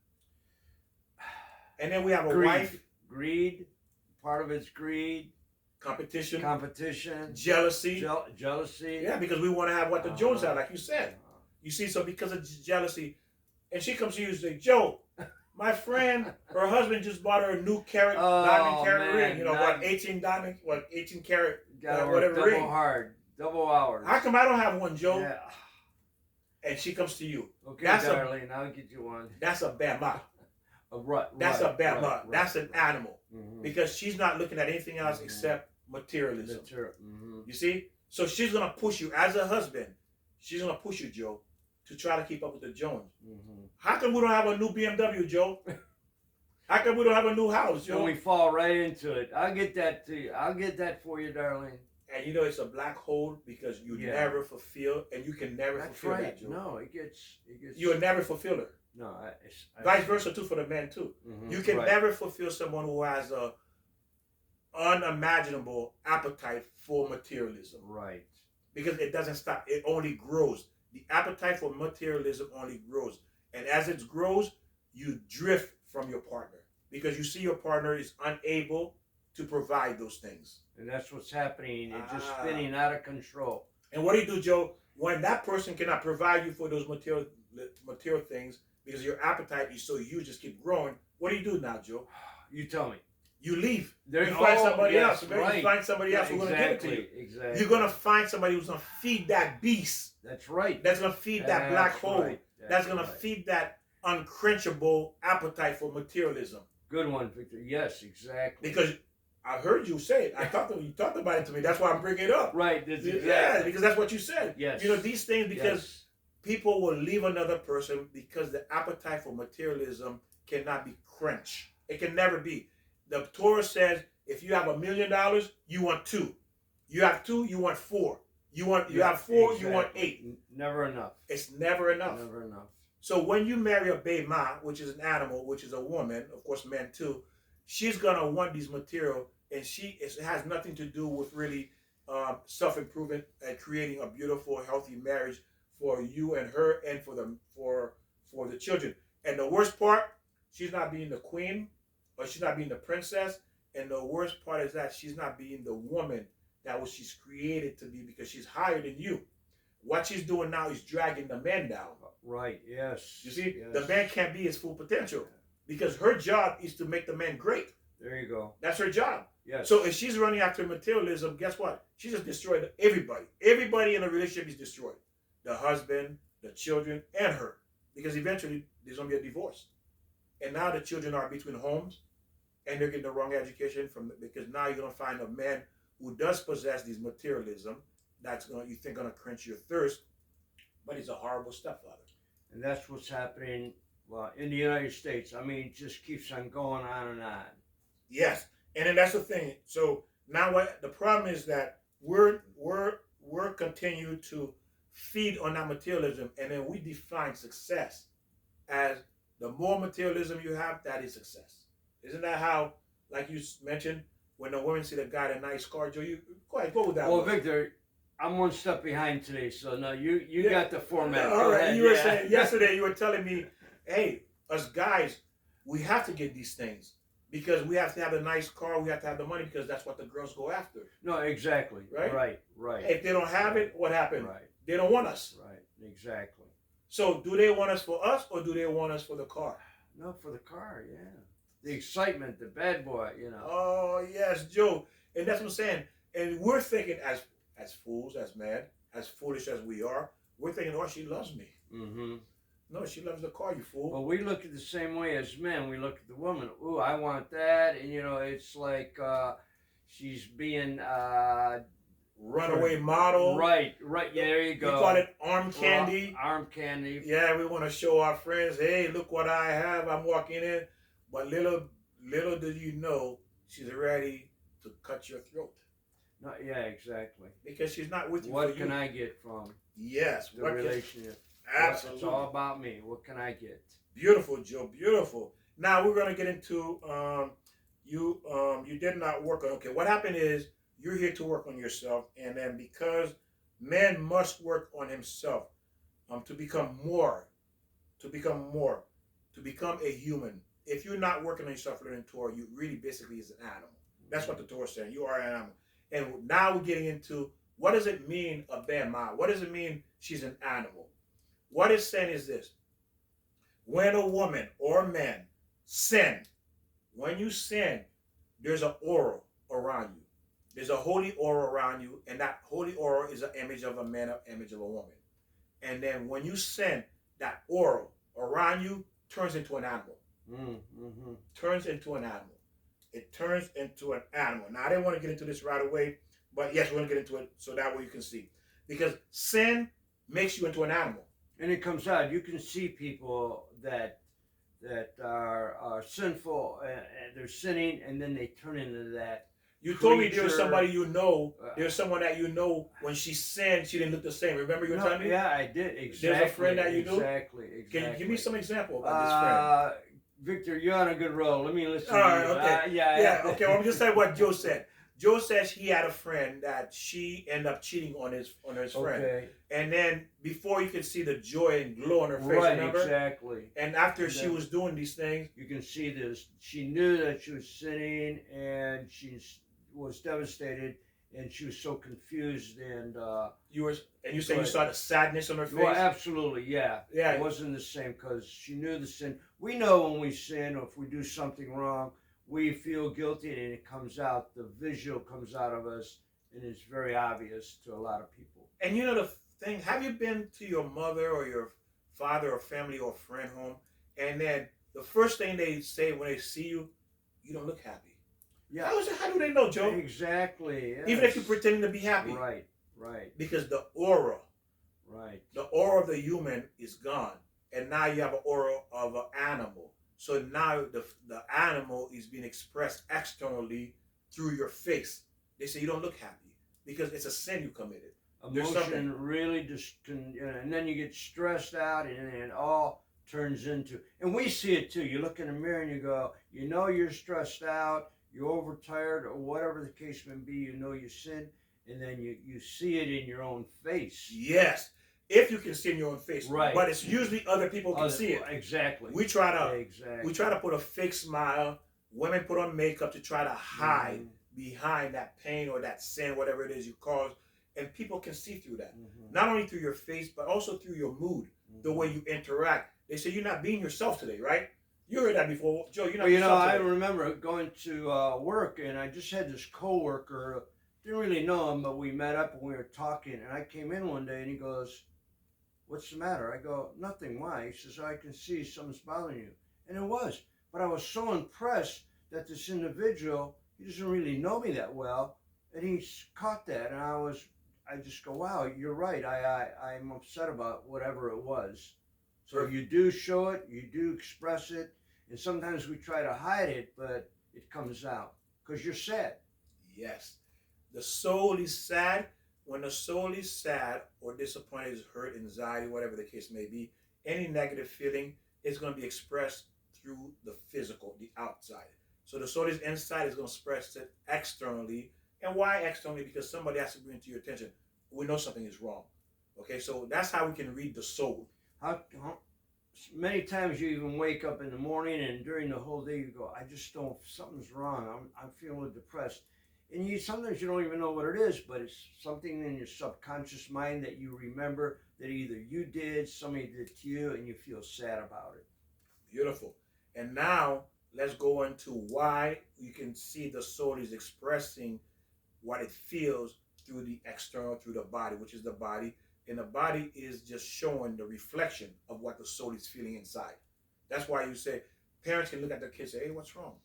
And then we have a wife. Greed. Part of it's greed. Competition. Jealousy. Jealousy. Yeah, because we want to have what the Jones have, like you said. You see, so because of jealousy, and she comes to you and says, Joe, my friend, her husband just bought her a new diamond carat ring. You know, what, 18 diamond, 18 carat, whatever double ring. Hard, double hours. How come I don't have one, Joe? Yeah. And she comes to you. Okay, darling, I'll get you one. That's a bama. That's right, a bama. Right, that's an animal. Because she's not looking at anything else except materialism. You see? So she's going to push you as a husband. She's going to push you, Joe, to try to keep up with the Jones. How come we don't have a new BMW, Joe? How come we don't have a new house, Joe? And we fall right into it. I'll get that to you. I'll get that for you, darling. And you know it's a black hole because you never fulfill, and you can never fulfill that, Joe. No, it gets. You'll never fulfill her. No, vice versa too for the men too. You can never fulfill someone who has a unimaginable appetite for materialism. Right. Because it doesn't stop. It only grows. The appetite for materialism only grows, and as it grows, you drift from your partner because you see your partner is unable to provide those things. And that's what's happening. It's just spinning out of control. And what do you do, Joe? When that person cannot provide you for those material things because your appetite is so huge, just keep growing, what do you do now, Joe? You tell me. You leave. You find somebody else. Right. You find somebody else who's going to give it to you. Exactly. You're going to find somebody who's going to feed that beast. That's right. That's going to feed that black hole. Right. That's going to feed that unquenchable appetite for materialism. Good one, Victor. Yes, exactly. Because I heard you say it. You talked about it to me. That's why I'm bringing it up. Right. Exactly. Yeah, because that's what you said. Yes. You know, these things, because people will leave another person because the appetite for materialism cannot be quenched. It can never be. The Torah says if you have $1 million, you want 2. You have 2, you want 4. You have 4, you want 8. Never enough. It's never enough. Never enough. So when you marry a behemah, which is an animal, which is a woman, of course men too, she's gonna want these material, and it has nothing to do with really self-improvement and creating a beautiful, healthy marriage for you and her and for the children. And the worst part, she's not being the queen, or she's not being the princess. And the worst part is that she's not being the woman that she's created to be, because she's higher than you. What she's doing now is dragging the man down. Right, yes. You see, yes. the man can't be his full potential, because her job is to make the man great. There you go. That's her job. Yes. So if she's running after materialism, guess what? She just destroyed everybody. Everybody in a relationship is destroyed. The husband, the children, and her. Because eventually there's going to be a divorce. And now the children are between homes, and they're getting the wrong education because now you're going to find a man who does possess this materialism that's going to quench your thirst, but he's a horrible stepfather. And that's what's happening, well, in the United States. I mean, it just keeps on going on and on. Yes. And then that's the thing. So now what the problem is that we're continue to feed on that materialism, and then we define success as the more materialism you have, that is success. Isn't that how, like you mentioned, when the women see the guy in a nice car, Joe, you go ahead, go with that. Well, Victor, I'm one step behind today, so no, you got the format. All right, you were saying yesterday, you were telling me, hey, us guys, we have to get these things. Because we have to have a nice car, we have to have the money, because that's what the girls go after. No, exactly. Right? Right. If they don't have it, what happened? Right. They don't want us. Right, exactly. So do they want us for us, or do they want us for the car? No, for the car, yeah. The excitement, the bad boy, you know. Oh, yes, Joe. And that's what I'm saying. And we're thinking as fools, as mad, as foolish as we are, we're thinking, oh, she loves me. Mm-hmm. No, she loves the car, you fool. Well, we look at the same way as men. We look at the woman. Ooh, I want that. And, you know, it's like she's being... runaway model. Right. Yeah, there you go. We call it arm candy. Arm candy. Yeah, we want to show our friends, hey, look what I have. I'm walking in. But little do you know, she's ready to cut your throat. No, yeah, exactly. Because she's not with you. What can I get from the relationship? Absolutely. It's all about me. What can I get? Beautiful, Joe. Beautiful. Now we're going to get into you did not work on. Okay, what happened is you're here to work on yourself, and then because man must work on himself to become a human. If you're not working on yourself learning Torah, you really basically is an animal. That's what the Torah is saying. You are an animal. And now we're getting into what does it mean a behemah? What does it mean she's an animal? What it's saying is this. When a woman or man sin, when you sin, there's an aura around you. There's a holy aura around you, and that holy aura is an image of a man, an image of a woman. And then when you sin, that aura around you turns into an animal. Mm-hmm. Turns into an animal. It turns into an animal. Now, I didn't want to get into this right away, but yes, we're going to get into it so that way you can see. Because sin makes you into an animal. And it comes out. You can see people that are sinful, and they're sinning, and then they turn into that. You told me there was somebody you know. There's someone that you know when she sinned, she didn't look the same. Remember you were telling me? Yeah, I did. Exactly. There's a friend that you knew? Exactly. Can you give me some example about this friend? Victor, you're on a good roll. Let me listen All right, to you. okay. Okay, well, I'm just saying what Joe said. Joe says he had a friend that she ended up cheating on his friend. Okay. And then before you could see the joy and glow on her face, right, remember? Exactly. And after she was doing these things, you can see this. She knew that she was sinning, and she was devastated, and she was so confused. And you said you saw the sadness on her face. Well, absolutely, yeah. Yeah. It wasn't the same because she knew the sin. We know when we sin or if we do something wrong, we feel guilty, and it comes out. The visual comes out of us, and it's very obvious to a lot of people. And you know the thing, have you been to your mother or your father or family or friend home, and then the first thing they say when they see you, you don't look happy? Yeah. How do they know, Joe? Exactly. Yes. Even if you're pretending to be happy. Right. Because the aura. Right. The aura of the human is gone. And now you have an aura of an animal. So now the animal is being expressed externally through your face. They say you don't look happy because it's a sin you committed. Emotion really just and then you get stressed out, and it all turns into, and we see it too. You look in the mirror and you go, you know you're stressed out, you're overtired, or whatever the case may be, you know you sin, and then you see it in your own face. Yes. if you can see in your own face. Right. But it's usually other people can see it. Exactly. We try to put a fake smile. Women put on makeup to try to hide behind that pain or that sin, whatever it is you cause, and people can see through that. Not only through your face, but also through your mood, the way you interact. They say you're not being yourself today, right? You heard that before, Joe. You're not. Well, yourself I today. remember going to work, and I just had this coworker. Didn't really know him, but we met up and we were talking. And I came in one day, and he goes, "What's the matter?" I go, "Nothing." Why? He says, "I can see something's bothering you," and it was. But I was so impressed that this individual, he doesn't really know me that well, and he's caught that, and I just go, "Wow, you're right. I'm upset about whatever it was." So you do show it, you do express it, and sometimes we try to hide it, but it comes out because you're sad. Yes. The soul is sad. When the soul is sad or disappointed, is hurt, anxiety, whatever the case may be, any negative feeling is going to be expressed through the physical, the outside. So the soul is inside, is going to express it externally. And why externally? Because somebody has to bring it to your attention. We know something is wrong. Okay, so that's how we can read the soul. How many times you even wake up in the morning and during the whole day you go, I just don't, something's wrong. I'm feeling depressed. And sometimes you don't even know what it is, but it's something in your subconscious mind that you remember that either you did, somebody did to you, and you feel sad about it. Beautiful. And now let's go into why you can see the soul is expressing what it feels through the external, through the body, which is the body. And the body is just showing the reflection of what the soul is feeling inside. That's why you say parents can look at their kids and say, hey, what's wrong?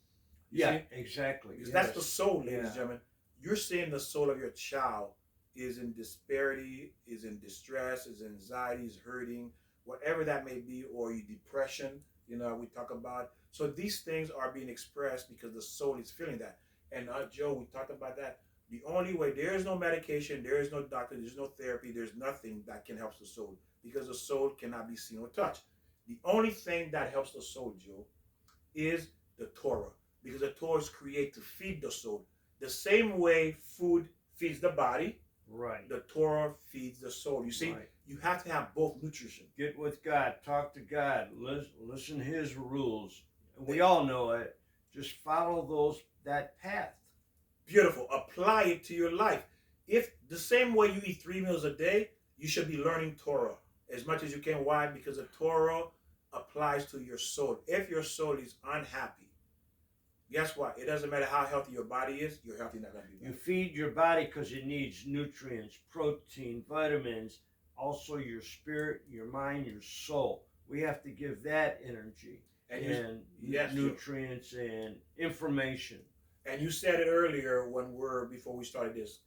You yeah, see? Exactly. Because that's the soul, ladies and gentlemen. You're seeing the soul of your child is in disparity, is in distress, is anxiety, is hurting, whatever that may be, or your depression, we talk about. So these things are being expressed because the soul is feeling that. And Joe, we talked about that. The only way, there is no medication, there is no doctor, there's no therapy, there's nothing that can help the soul because the soul cannot be seen or touched. The only thing that helps the soul, Joe, is the Torah, because the Torah is created to feed the soul. The same way food feeds the body, right? The Torah feeds the soul. You see, you have to have both nutrition. Get with God, talk to God, listen to His rules. We all know it. Just follow that path. Beautiful. Apply it to your life. If the same way you eat 3 meals a day, you should be learning Torah as much as you can. Why? Because the Torah applies to your soul. If your soul is unhappy, guess what? It doesn't matter how healthy your body is, your health is not going to be better. You feed your body because it needs nutrients, protein, vitamins, also your spirit, your mind, your soul. We have to give that energy and nutrients and information. And you said it earlier before we started this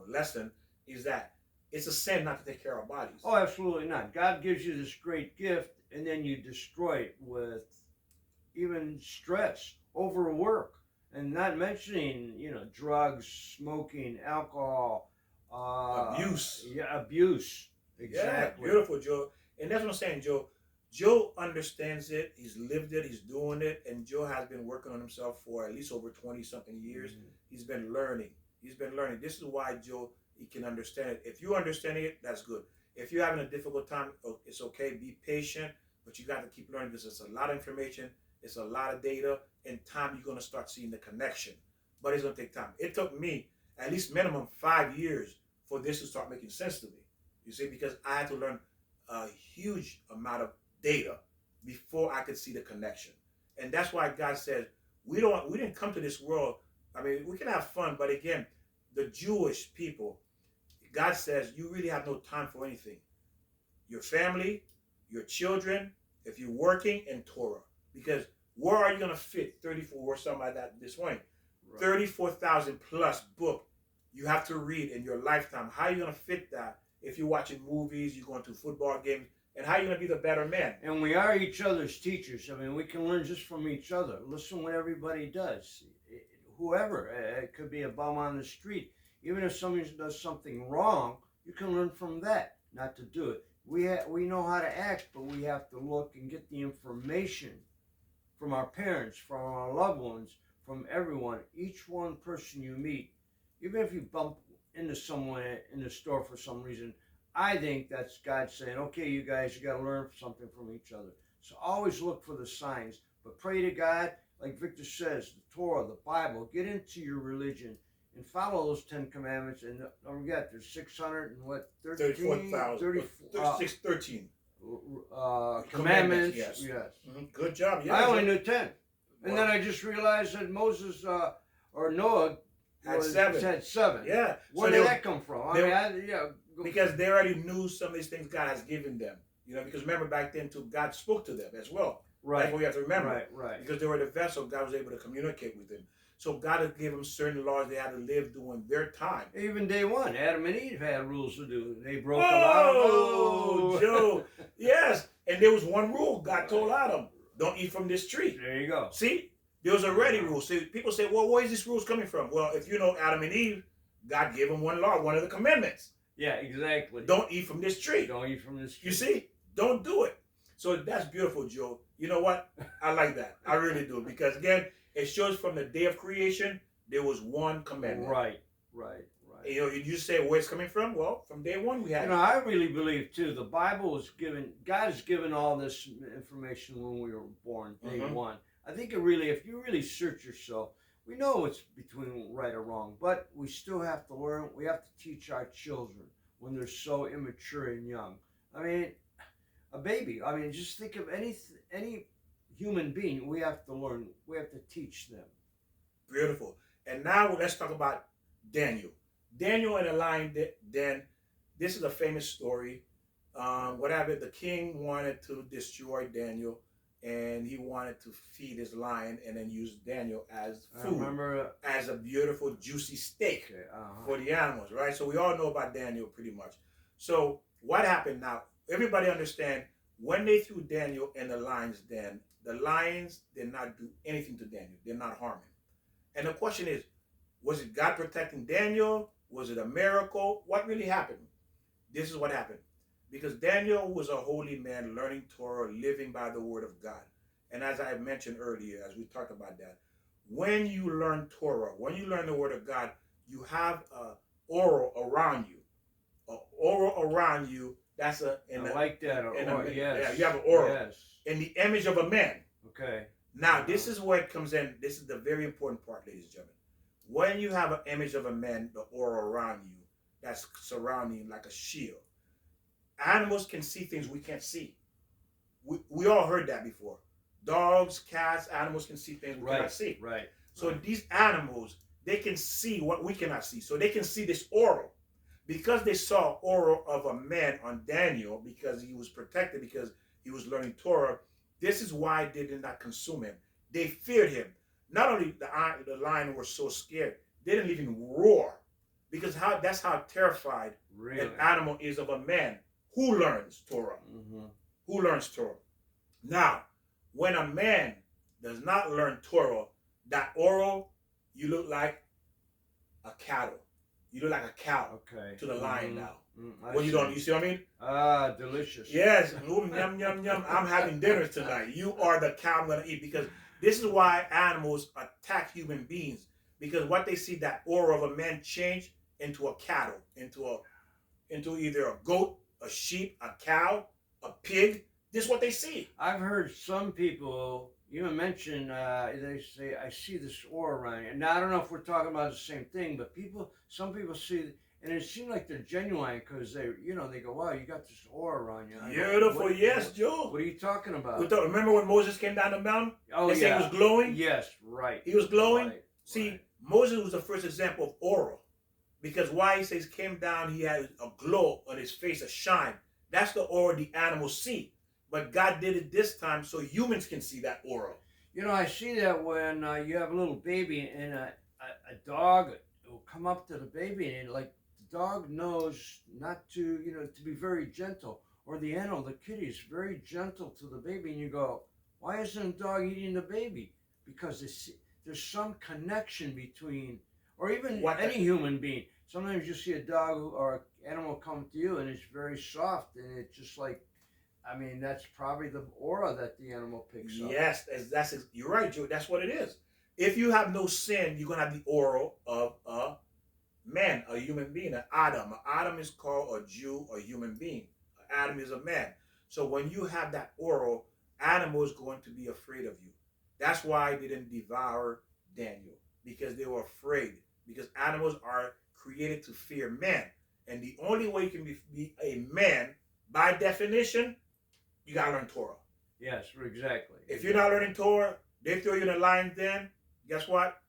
lesson, is that it's a sin not to take care of our bodies. Oh, absolutely not. God gives you this great gift, and then you destroy it with even stress, overwork, and not mentioning, drugs, smoking, alcohol, abuse. Yeah, abuse. Exactly. Yeah, beautiful, Joe. And that's what I'm saying, Joe. Joe understands it. He's lived it. He's doing it. And Joe has been working on himself for at least over 20-something years. Mm-hmm. He's been learning. This is why, Joe, he can understand it. If you're understanding it, that's good. If you're having a difficult time, it's okay. Be patient. But you got to keep learning because it's a lot of information. It's a lot of data. In time, you're going to start seeing the connection. But it's going to take time. It took me at least minimum 5 years for this to start making sense to me. You see, because I had to learn a huge amount of data before I could see the connection. And that's why God says we didn't come to this world. I mean, we can have fun, but again, the Jewish people, God says you really have no time for anything. Your family, your children, if you're working, and Torah. Because where are you going to fit 34 or something like that this morning? Right. 34,000 plus book you have to read in your lifetime. How are you going to fit that if you're watching movies, you're going to football games? And how are you going to be the better man? And we are each other's teachers. I mean, we can learn just from each other. Listen what everybody does. Whoever. It could be a bum on the street. Even if somebody does something wrong, you can learn from that, not to do it. We know how to act, but we have to look and get the information from our parents, from our loved ones, from everyone. Each one person you meet, even if you bump into someone in the store for some reason, I think that's God saying, okay, you guys, you got to learn something from each other. So always look for the signs, but pray to God, like Victor says, the Torah, the Bible, get into your religion and follow those 10 commandments. And don't forget, there's 600 and what, 34,000. 13. Commandments. Yes. Yes. Mm-hmm. Good job. Yeah, I only knew 10. And then I just realized that Moses or Noah had 7. Had 7. Yeah. Where did that come from? Because they already knew some of these things God has given them. You know, because remember back then too, God spoke to them as well. Right. That's what we have to remember. Right. Because they were the vessel, God was able to communicate with them. So God had given them certain laws they had to live during their time. Even day one, Adam and Eve had rules to do. They broke them out. Oh, Joe. Yes. And there was one rule God told Adam. Don't eat from this tree. There you go. See? There was already rules. See, people say, well, where is these rules coming from? Well, if you know Adam and Eve, God gave them one law, one of the commandments. Yeah, exactly. Don't eat from this tree. Don't eat from this tree. You see? Don't do it. So that's beautiful, Joe. You know what? I like that. I really do. Because, again, it shows from the day of creation, there was one commandment. Right. You know, you say where it's coming from? Well, from day one we had it. I really believe, too, the Bible was given, God has given all this information when we were born, day one. I think if you really search yourself, we know it's between right or wrong, but we still have to learn. We have to teach our children when they're so immature and young. I mean, a baby. I mean, just think of any human being. We have to learn. We have to teach them. Beautiful. And now let's talk about Daniel. Daniel and the lion den. This is a famous story. What happened? The king wanted to destroy Daniel, and he wanted to feed his lion and then use Daniel as food, as a beautiful, juicy steak for the animals, right? So we all know about Daniel pretty much. So what happened now? Everybody understand, when they threw Daniel in the lion's den, the lions did not do anything to Daniel. They're not harming. And the question is, was it God protecting Daniel? Was it a miracle? What really happened? This is what happened. Because Daniel was a holy man learning Torah, living by the word of God. And as I mentioned earlier, as we talked about that, when you learn Torah, when you learn the word of God, you have an aura around you. An aura around you, that's yes. Yeah, you have an aura. Yes. In the image of a man. Okay. Now, this is where it comes in. This is the very important part, ladies and gentlemen. When you have an image of a man, the aura around you, that's surrounding like a shield. Animals can see things we can't see. We all heard that before. Dogs, cats, animals can see things we cannot see. Right. So these animals, they can see what we cannot see. So they can see this aura. Because they saw aura of a man on Daniel, because he was protected, because he was learning Torah, this is why they did not consume him. They feared him. Not only the lion were so scared, they didn't even roar. Because that's how terrified an animal is of a man who learns Torah. Who learns Torah. Now, when a man does not learn Torah, that aura, you look like a cattle. You look like a cow to the lion now. When you don't, you see what I mean? Ah, delicious. Yes. Yum, yum, yum. I'm having dinner tonight. You are the cow I'm going to eat. Because this is why animals attack human beings. Because what they see, that aura of a man change into a cattle, into either a goat, a sheep, a cow, a pig. This is what they see. I've heard some people even mention, they say, I see this aura around you. Now, I don't know if we're talking about the same thing, but some people see, and it seems like they're genuine because they go, wow, you got this aura around you. Beautiful, yes, Joe. What are you talking about? Remember when Moses came down the mountain? Oh, they say he was glowing? Yes, right. He was glowing? Right, see, Moses was the first example of aura. Because why he says came down, he had a glow on his face, a shine. That's the aura the animals see. But God did it this time so humans can see that aura. I see that when you have a little baby and a dog will come up to the baby and like the dog knows not to, to be very gentle. Or the animal, the kitty is very gentle to the baby and you go, why isn't the dog eating the baby? Because there's some connection between, or even any human being. Sometimes you see a dog or an animal come to you and it's very soft and it's just like, that's probably the aura that the animal picks up. Yes, you're right, Joe. That's what it is. If you have no sin, you're going to have the aura of a man, a human being, an Adam. An Adam is called a Jew, a human being. Adam is a man. So when you have that oral, animals going to be afraid of you. That's why they didn't devour Daniel, because they were afraid. Because animals are created to fear man. And the only way you can be a man, by definition, you got to learn Torah. Yes, exactly. If you're not learning Torah, they throw you in a lion's den. Guess what?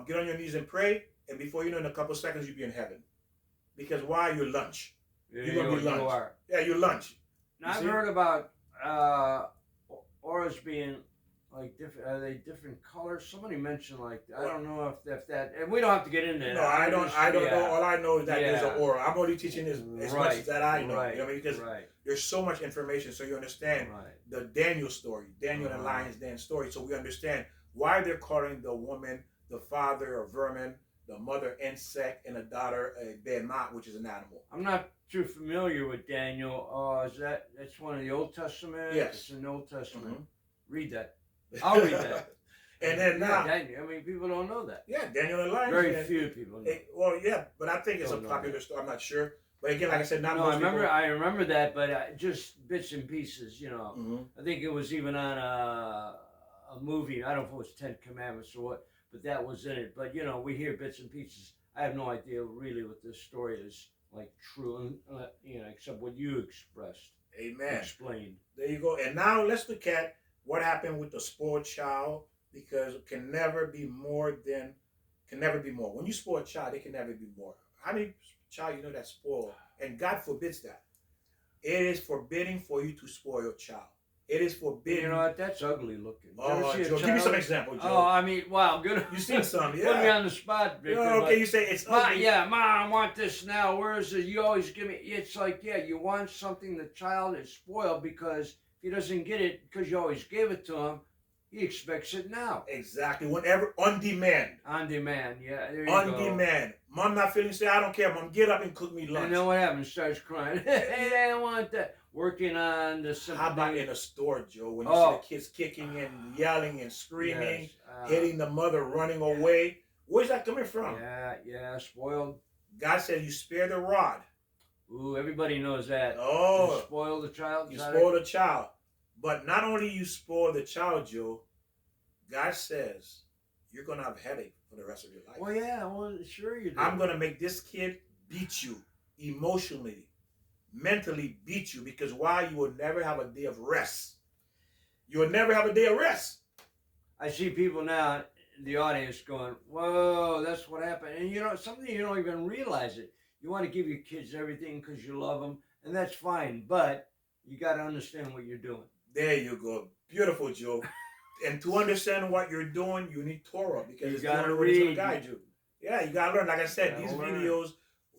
Get on your knees and pray. And before you know, in a couple seconds, you'll be in heaven. Because why? You're lunch. You're going to be lunch. Yeah, you're lunch. Now, I've heard about auras being like different. Are they different colors? Somebody mentioned like I don't know if that. And we don't have to get into it. No, I don't know. All I know is that there's an aura. I'm only teaching this as much as that I know. Right. You know what I mean? Because there's so much information, so you understand the Daniel story, Daniel and Lion's Den story. So we understand why they're calling the woman the father of vermin, the mother insect, and the daughter a behemoth, which is an animal. I'm not too familiar with Daniel. That's one of the Old Testament? Yes. It's in the Old Testament. Mm-hmm. Read that. I'll read that. And then now, Daniel, I mean, people don't know that. Yeah, Daniel and Lion. Very few people know. Well, yeah, but I think it's a popular story. I'm not sure. But again, like I said, not most people. I remember that, but just bits and pieces, you know. Mm-hmm. I think it was even on a movie. I don't know if it was 10 Commandments or what, but that was in it. But, you know, we hear bits and pieces. I have no idea really what this story is like true, you know, except what you expressed. Amen. Explained. There you go. And now let's look at what happened with the spoiled child, because it can never be more. When you spoil a child, it can never be more. How many child you know that's spoiled? And God forbids that. It is forbidding for you to spoil your child. It is forbidden. You know what? That's ugly looking. Oh, Joe, give me some example, Joe. Oh, I mean, wow, good. You seen some, yeah. Put me on the spot, Victor. No, okay, you say it's ugly. Yeah, Mom, I want this now. Where is it? You always give me. It's like, yeah, you want something. The child is spoiled because if he doesn't get it because you always gave it to him, he expects it now. Exactly. Whenever, on demand. On demand, yeah. There you on go. demand. Mom not feeling, say, I don't care. Mom, get up and cook me lunch. And then what happens? Starts crying. Hey, I don't want that. Working on the something. How about in a store, Joe, when you see the kids kicking and yelling and screaming, hitting the mother, running away? Where's that coming from? Yeah, spoiled. God said you spare the rod. Ooh, everybody knows that. Oh. You spoil the child. You spoil the child. But not only you spoil the child, Joe, God says you're going to have a headache for the rest of your life. Well, yeah, well, sure you do. I'm going to make this kid beat you emotionally, mentally beat you, because why? You will never have a day of rest. You will never have a day of rest. I see people now in the audience going, whoa, that's what happened. And you know, something you don't even realize it. You want to give your kids everything because you love them, and that's fine, but you got to understand what you're doing. There you go. Beautiful, Joe. And to understand what you're doing, you need Torah, because it's the only way it's going to guide you. Yeah, you got to learn. Like I said, these videos,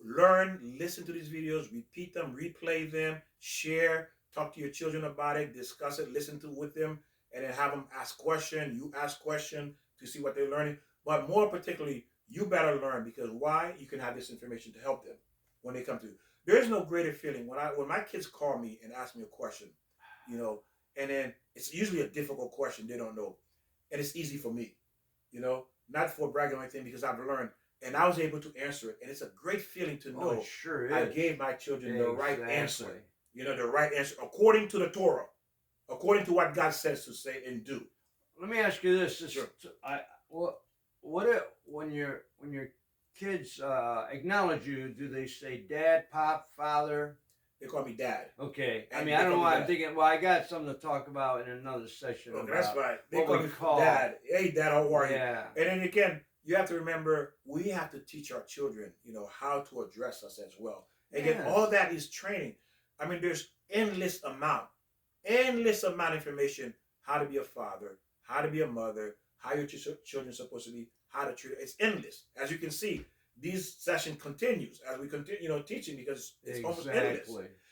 learn, listen to these videos, repeat them, replay them, share, talk to your children about it, discuss it, listen to with them, and then have them ask questions. You ask questions to see what they're learning. But more particularly, you better learn, because why? You can have this information to help them when they come to you. There is no greater feeling when my kids call me and ask me a question, you know, and then it's usually a difficult question they don't know. And it's easy for me, you know, not for bragging or anything, because I've learned and I was able to answer it. And it's a great feeling to know I gave my children the right answer. You know, the right answer according to the Torah, according to what God says to say and do. Let me ask you this. Sure. When your kids acknowledge you, do they say dad, pop, father? They call me dad. Okay. I mean, I don't know why I'm thinking, well, I got something to talk about in another session. Okay, that's right. They call me dad. Hey, dad, how are you? Yeah. And then again, you have to remember, we have to teach our children, you know, how to address us as well. Again, all that is training. I mean, there's endless amount of information, how to be a father, how to be a mother, how your children are supposed to be, how to treat it. It's endless. As you can see, this session continues as we continue, you know, teaching, because it's almost endless.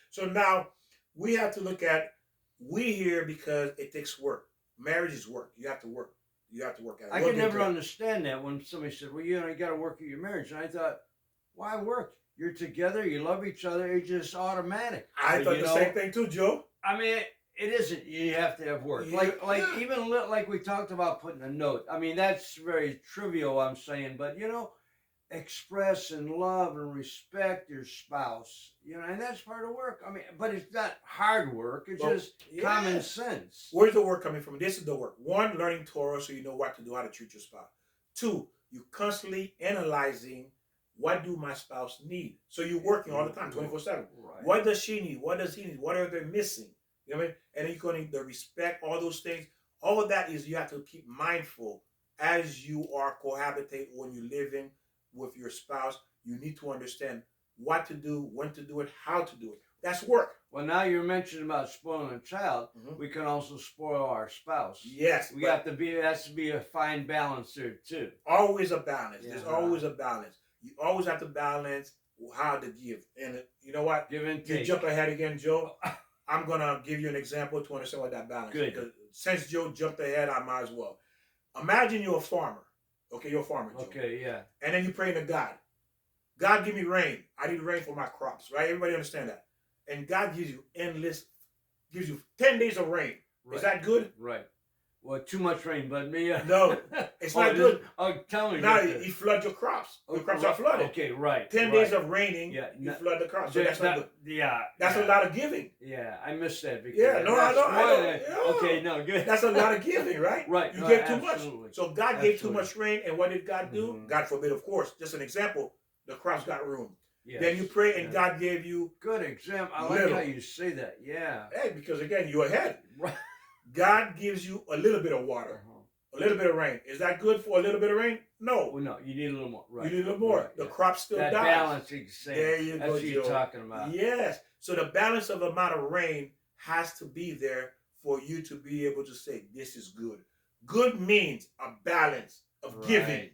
So now we have to look at, we here because it takes work. Marriage is work. You have to work. You have to work at it. I could never understand that when somebody said, well, you know, you got to work at your marriage. And I thought, why work? You're together. You love each other. It's just automatic. I thought the same thing too, Joe. I mean, it isn't. You have to have work. Even like we talked about putting a note. I mean, that's very trivial, I'm saying. But, you know, express and love and respect your spouse, you know, and that's part of work. I mean, but it's not hard work. It's just common sense. Where's the work coming from? This is the work. One, learning Torah so you know what to do, how to treat your spouse. Two, you constantly analyzing what do my spouse need. So you're working all the time, 24/7. Right. What does she need? What does he need? What are they missing? You know what I mean? And then you're going to respect, all those things. All of that is you have to keep mindful as you are cohabitating when you're living with your spouse. You need to understand what to do, when to do it, how to do it. That's work. Well, now you're mentioning about spoiling a child. We can also spoil our spouse. Yes. We have to be, there has to be a fine balance there too. Always a balance. There's always a balance. You always have to balance how to give. And you know what? Give and take. You jump ahead again, Joe. I'm going to give you an example to understand what that balance is. Because since Joe jumped ahead, I might as well. Imagine you're a farmer. Okay, you're a farmer, Joe. Okay, yeah. And then you pray to God. God, give me rain. I need rain for my crops, right? Everybody understand that. And God gives you 10 days of rain. Right. Is that good? Right. Well, too much rain, but me. No, it's not good. Oh, tell me. Now you flood your crops. Your crops are flooded. Okay, right. 10 days of raining, you flood the crops. So that's not good. Yeah. That's a lot of giving. Yeah, I missed that. Yeah, no, I know. Okay, no, good. That's a lot of giving, right? Right. You gave too much. So God gave too much rain, and what did God do? God forbid, of course. Just an example. The crops got ruined. Yes. Then you pray, and God gave you good example. I like how you say that. Yeah. Hey, because again, you're ahead. Right. God gives you a little bit of water, a little bit of rain. Is that good for a little bit of rain? No. Well, no, you need a little more. Right. You need a little more. Right. The crop still dies. That balance, you say. There you go, That's what you're Joe. talking about. Yes. So the balance of amount of rain has to be there for you to be able to say, this is good. Good means a balance of giving.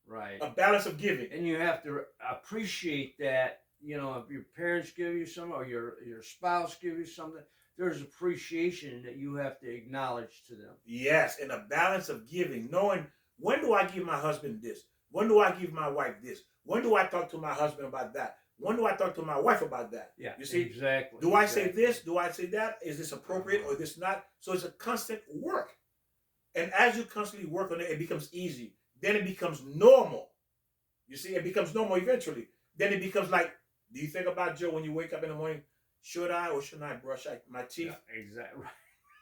Right. A balance of giving. And you have to appreciate that, you know, if your parents give you something or your spouse give you something, there's appreciation that you have to acknowledge to them. Yes, and a balance of giving, knowing when do I give my husband this? When do I give my wife this? When do I talk to my husband about that? When do I talk to my wife about that? Yeah, you see? Exactly. Do I say this? Do I say that? Is this appropriate or this not? So it's a constant work. And as you constantly work on it, it becomes easy. Then it becomes normal. You see, it becomes normal eventually. Then it becomes like, do you think about, Joe, when you wake up in the morning, should I or shouldn't I brush my teeth? Yeah, exactly.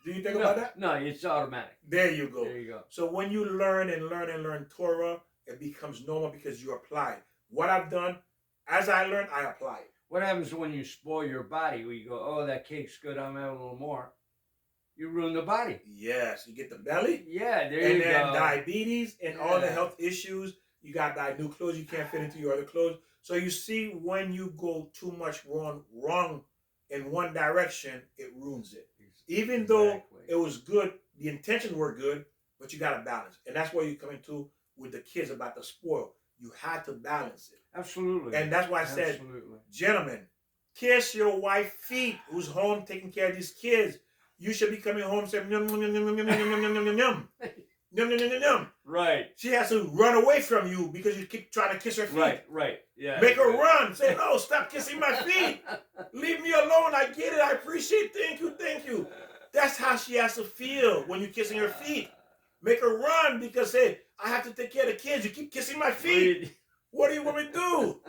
Do you think about that? No, it's automatic. There you go. There you go. So when you learn and learn and learn Torah, it becomes normal because you apply. What I've done, as I learn, I apply. What happens when you spoil your body? Where you go, oh, that cake's good, I'm having a little more. You ruin the body. Yes, you get the belly. Yeah, there you go. And then diabetes and all the health issues. You got to buy new clothes. You can't fit into your other clothes. So you see, when you go too much wrong in one direction, it ruins it. Even though it was good, the intentions were good, but you got to balance. And that's where you come into with the kids about the spoil. You had to balance it. Absolutely. And that's why I said, gentlemen, kiss your wife's feet who's home taking care of these kids. You should be coming home saying, yum, yum, yum, yum, yum, yum, yum, yum, yum, yum, yum. Yum, yum, yum, yum, yum. Right. She has to run away from you because you keep trying to kiss her feet. Right. Yeah. Make her run. Say, no, stop kissing my feet. Leave me alone. I get it. I appreciate it. Thank you. That's how she has to feel when you're kissing her feet. Make her run because, hey, I have to take care of the kids. You keep kissing my feet. What do you want me to do?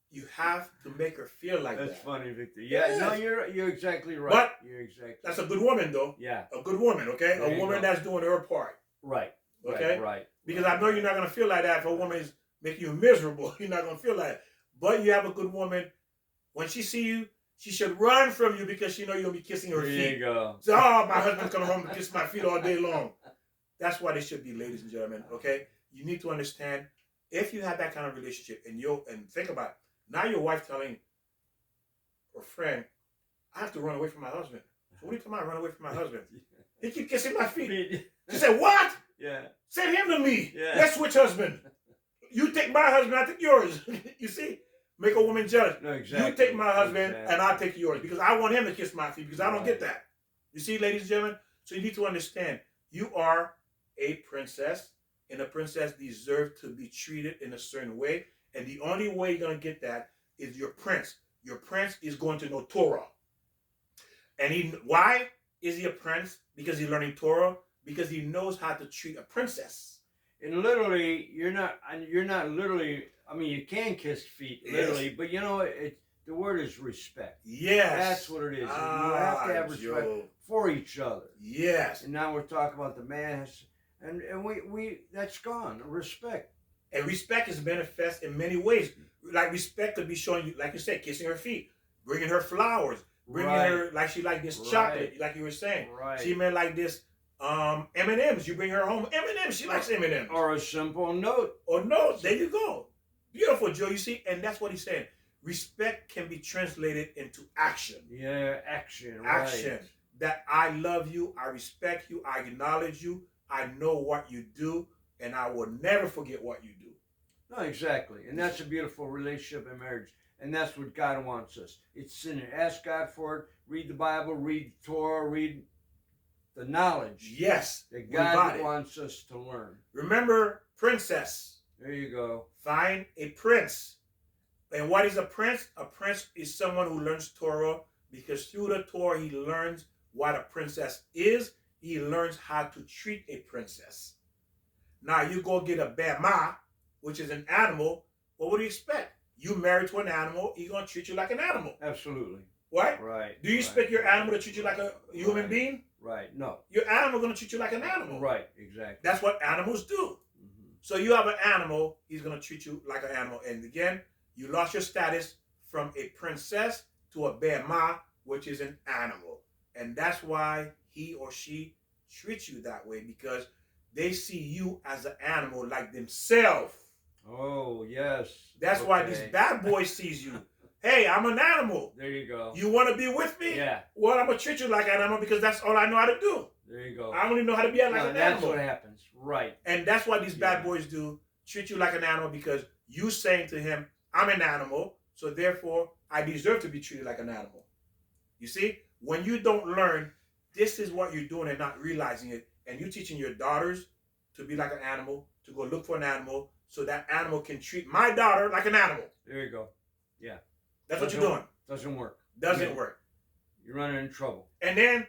You have to make her feel like that. That's funny, Victor. Yeah, yes. No, you're exactly right. But you're exactly that's a good woman, though. Yeah. A good woman, okay? A woman that's doing her part. Right. Okay? Right. Because I know you're not going to feel like that if a woman is making you miserable. You're not going to feel like that. But you have a good woman. When she see you, she should run from you because she know you're going to be kissing her feet. There you go. So, oh, my husband's coming home to kiss my feet all day long. That's why they should be, ladies and gentlemen, okay? You need to understand, if you have that kind of relationship, and think about it, now your wife telling her friend, I have to run away from my husband. So what are you talking about, run away from my husband? He keep kissing my feet. She said, what? Yeah. Send him to me. Yeah. Let's switch husband. You take my husband, I take yours. You see? Make a woman jealous. No, exactly. You take my husband and I'll take yours because I want him to kiss my feet because I don't get that. You see, ladies and gentlemen? So you need to understand, you are a princess, and a princess deserves to be treated in a certain way. And the only way you're going to get that is your prince. Your prince is going to know Torah. And why is he a prince? Because he's learning Torah. Because he knows how to treat a princess. And literally, you're not literally. I mean, you can kiss feet literally, but you know, the word is respect. Yes. That's what it is. You have to have respect for each other. Yes. And now we're talking about the man, and we that's gone. Respect. And respect is manifest in many ways. Like respect could be showing you, like you said, kissing her feet, bringing her flowers, bringing her like she like this chocolate, like you were saying. Right. She may like this M&Ms. You bring her home M&Ms. She likes M&Ms. Or a simple note. Or note. There you go. Beautiful, Joe. You see, and that's what he's saying. Respect can be translated into action. Yeah, action. Action. Right. That I love you, I respect you, I acknowledge you, I know what you do, and I will never forget what you do. No, exactly. And that's a beautiful relationship and marriage. And that's what God wants us. It's in it. Ask God for it. Read the Bible, read Torah, read the knowledge. Yes. That God wants us to learn. Remember, princess. There you go. Find a prince. And what is a prince? A prince is someone who learns Torah, because through the Torah he learns what a princess is. He learns how to treat a princess. Now you go get a behemah, which is an animal. What would you expect? You married to an animal, he's going to treat you like an animal. Absolutely. Right? Right. Do you expect your animal to treat you like a human being? Right. No. Your animal going to treat you like an animal. Right. Exactly. That's what animals do. Mm-hmm. So you have an animal, he's going to treat you like an animal. And again, you lost your status from a princess to a behemah, which is an animal. And that's why he or she treats you that way, because they see you as an animal like themselves. Oh, yes. That's why these bad boys sees you. Hey, I'm an animal. There you go. You want to be with me? Yeah. Well, I'm going to treat you like an animal because that's all I know how to do. There you go. I only know how to be like an animal. That's what happens. Right. And that's what these bad boys do. Treat you like an animal because you saying to him, I'm an animal, so therefore I deserve to be treated like an animal. You see? When you don't learn, this is what you're doing and not realizing it, and you're teaching your daughters to be like an animal, to go look for an animal, so that animal can treat my daughter like an animal. There you go. Yeah. That's what you're doing. Doesn't work. Doesn't work. You're running into trouble. And then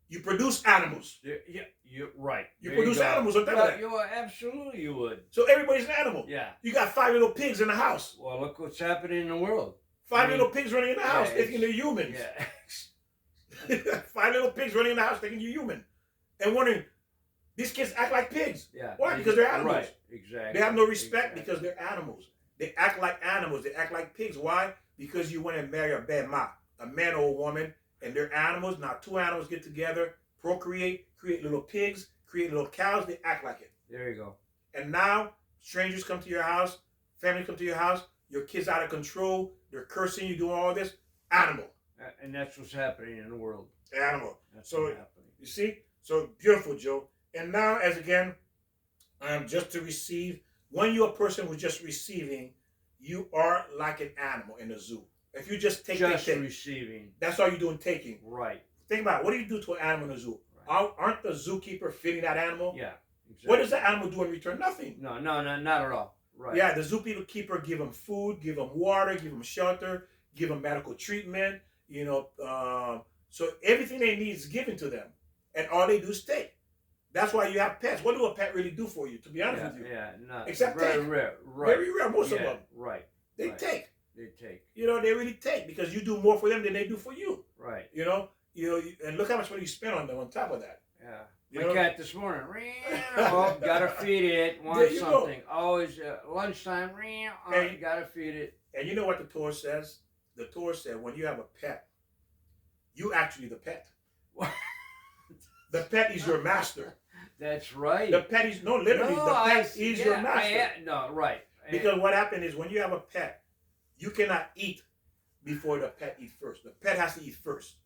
you produce animals. Yeah, you're right. You produce animals on top of that. Absolutely you would. So everybody's an animal. Yeah. You got 5 little pigs in the house. Well, look what's happening in the world. 5 little pigs running in the house thinking they're humans. Yeah. 5 little pigs running in the house thinking you're human. And wondering, these kids act like pigs. Yeah. Why? Because they're animals. Right. Exactly. They have no respect because they're animals. They act like animals. They act like pigs. Why? Because you went and marry a behemah, a man or a woman, and they're animals. Now 2 animals get together, procreate, create little pigs, create little cows. They act like it. There you go. And now strangers come to your house, family come to your house, your kids out of control, they're cursing you, doing all this. Animal. And that's what's happening in the world. Animal. That's so what's happening. You see? So beautiful, Joe. And now, as again, just to receive, when you're a person who's just receiving, you are like an animal in the zoo. If you just take, receiving. That's all you're doing, taking. Right. Think about it. What do you do to an animal in the zoo? Right. Aren't the zookeeper feeding that animal? Yeah. Exactly. What does the animal do in return? Nothing. No, not at all. Right. Yeah, the zookeeper give them food, give them water, give them shelter, give them medical treatment. You know, so everything they need is given to them, and all they do is take. That's why you have pets. What do a pet really do for you? To be honest with you, no. Except very take. Rare. Right. Very rare. Most of them. Right. They take. They take. You know, they really take because you do more for them than they do for you. Right. You know, and look how much money you spend on them on top of that. Yeah. My cat this morning. Oh, gotta feed it. Want something. Always lunchtime. Gotta feed it. And you know what the Torah says? The Torah said when you have a pet, you actually the pet. The pet is your master. That's right. The pet is literally the pet is your master. Right. Because what happened is when you have a pet, you cannot eat before the pet eats first. The pet has to eat first.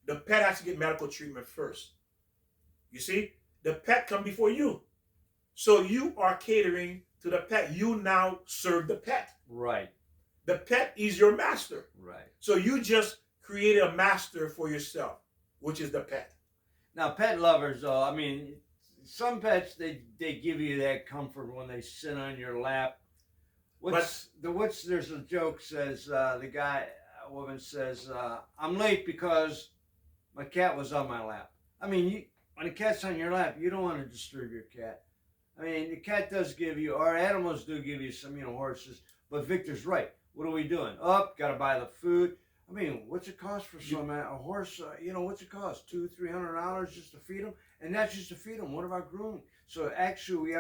The pet has to get medical treatment first. You see, the pet come before you. So you are catering to the pet. You now serve the pet. Right. The pet is your master. Right. So you just created a master for yourself, which is the pet. Now, pet lovers, though, I mean, some pets, they give you that comfort when they sit on your lap. There's a joke says, a woman says, I'm late because my cat was on my lap. I mean, when a cat's on your lap, you don't want to disturb your cat. I mean, the cat does give you, or animals do give you some, horses. But Victor's right. What are we doing? Got to buy the food. I mean, what's it cost for a horse? What's it cost? $200-300 just to feed them, and that's just to feed them. What about grooming? So actually,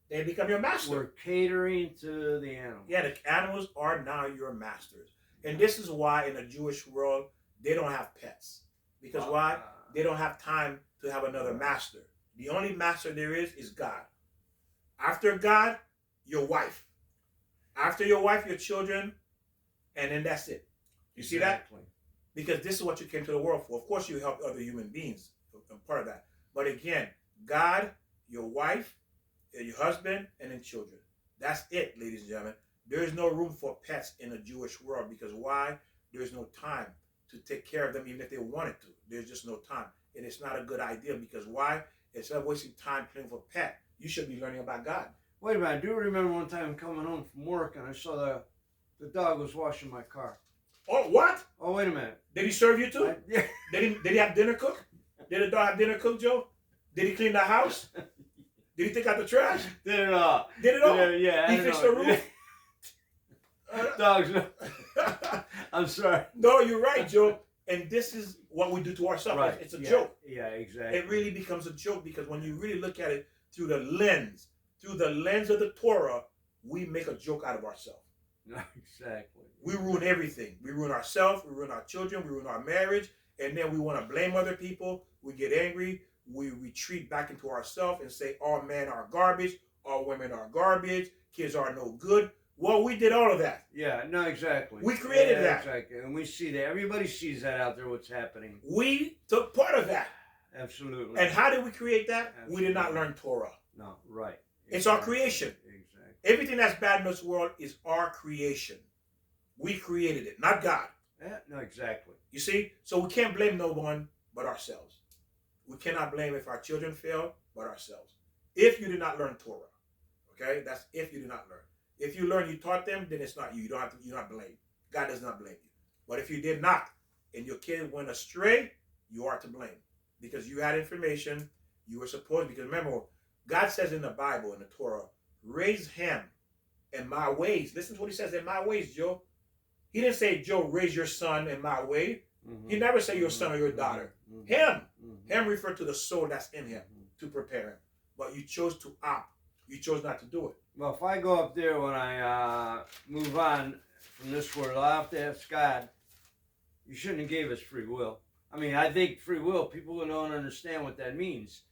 they become your master. We're catering to the animals. Yeah, the animals are now your masters, and this is why in the Jewish world they don't have pets, because why? They don't have time to have another master. The only master there is God. After God, your wife. After your wife, your children, and then that's it. You see that? Because this is what you came to the world for. Of course, you help other human beings. I'm part of that. But again, God, your wife, your husband, and then children. That's it, ladies and gentlemen. There is no room for pets in the Jewish world because why? There's no time to take care of them even if they wanted to. There's just no time. And it's not a good idea because why? Instead of wasting time playing for a pet, you should be learning about God. Wait a minute. I do remember one time coming home from work and I saw the dog was washing my car. Oh, what? Oh, wait a minute. Did he serve you too? Yeah. Did he have dinner cooked? Did the dog have dinner cooked, Joe? Did he clean the house? Did he take out the trash? Did it all. Did it all? Yeah. He fixed the roof? Dogs. I'm sorry. No, you're right, Joe. And this is what we do to ourselves. Right. It's a joke. Yeah, exactly. It really becomes a joke because when you really look at it through the lens of the Torah, we make a joke out of ourselves. Exactly. We ruin everything. We ruin ourselves, we ruin our children, we ruin our marriage, and then we want to blame other people. We get angry. We retreat back into ourselves and say all men are garbage, all women are garbage, kids are no good. Well, we did all of that. Yeah, no, exactly. We created that. Exactly. And we see that. Everybody sees that out there, what's happening. We took part of that. Absolutely. And how did we create that? Absolutely. We did not learn Torah. No, right. Exactly. It's our creation. Exactly. Everything that's bad in this world is our creation. We created it, not God. Yeah, no, exactly. You see? So we can't blame no one but ourselves. We cannot blame if our children fail but ourselves. If you did not learn Torah. Okay? That's if you did not learn. If you learn, you taught them, then it's not you. You're not blamed. God does not blame you. But if you did not, and your kid went astray, you are to blame. Because you had information, you were supposed, because remember, God says in the Bible, in the Torah, raise him in my ways. Listen to what he says, in my ways, Joe. He didn't say, Joe, raise your son in my way. Mm-hmm. He never said your son or your daughter. Mm-hmm. Him. Mm-hmm. Him referred to the soul that's in him to prepare him. But you chose to opt. You chose not to do it. Well, if I go up there when I move on from this world, I'll have to ask God, you shouldn't have gave us free will. I mean, I think free will, people don't understand what that means.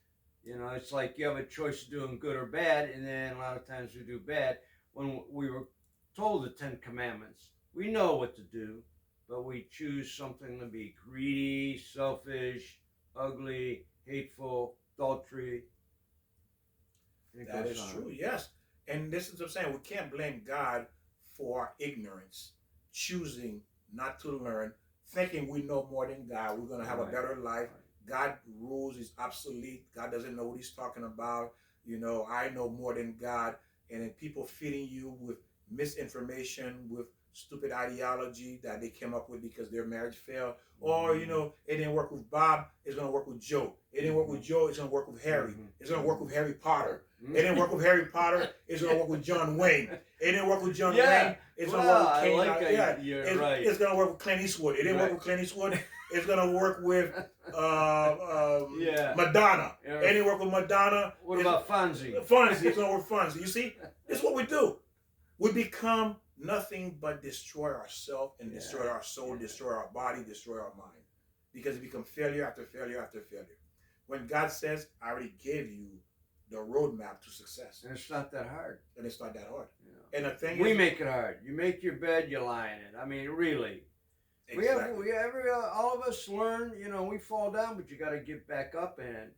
It's like you have a choice of doing good or bad, and then a lot of times we do bad. When we were told the 10 Commandments, we know what to do, but we choose something to be greedy, selfish, ugly, hateful, adultery. That is true, yes. And this is what I'm saying. We can't blame God for our ignorance, choosing not to learn, thinking we know more than God. We're going to have a better life. God rules is obsolete. God doesn't know what he's talking about. I know more than God. And then people feeding you with misinformation, with stupid ideology that they came up with because their marriage failed. Or, it didn't work with Bob, it's going to work with Joe. It didn't work with Joe, it's going to work with Harry. It's going to work with Harry Potter. It didn't work with Harry Potter, it's going to work with John Wayne. It didn't work with John Wayne, it's going to work with Clint. It's going to work with Clint Eastwood. It didn't work with Clint Eastwood, it's going to work with Madonna. It didn't work with Madonna. What about Fonzie? Fonzie, it's going to work with Fonzie. You see, this is what we do. We become nothing but destroy ourselves and destroy our soul, destroy our body, destroy our mind. Because it becomes failure after failure after failure. When God says, I already gave you the roadmap to success. And it's not that hard. And it's not that hard. Yeah. And the thing we make it hard. You make your bed, you lie in it. I mean, really. Exactly. All of us learn, we fall down, but you got to get back up and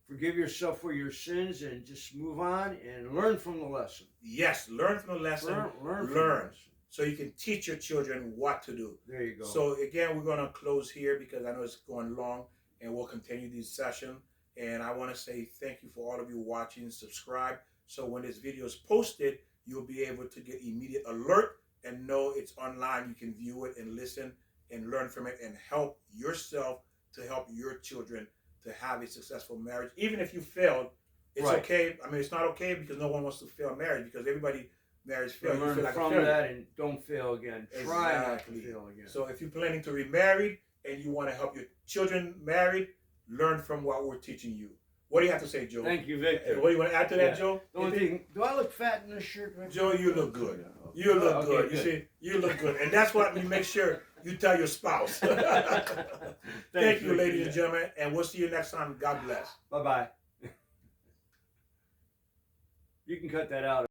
forgive yourself for your sins and just move on and learn from the lesson. Yes, learn from the lesson. Learn. So you can teach your children what to do. There you go. So again, we're going to close here because I know it's going long and we'll continue this session. And I want to say thank you for all of you watching. Subscribe. So when this video is posted, you'll be able to get immediate alert and know it's online. You can view it and listen and learn from it and help yourself to help your children to have a successful marriage. Even if you failed, It's okay. I mean, it's not okay because no one wants to fail marriage because everybody marries fail. Learn feel like from that and don't fail again. Try not to fail again. So if you're planning to remarry and you want to help your children marry, learn from what we're teaching you. What do you have to say, Joe? Thank you, Victor. What do you want to add to that, Joe? The only thing, do I look fat in this shirt? Victor? Joe, you look good. You look good. You see, you look good. And that's what you make sure you tell your spouse. Thank you, ladies and gentlemen. And we'll see you next time. God bless. Bye-bye. You can cut that out.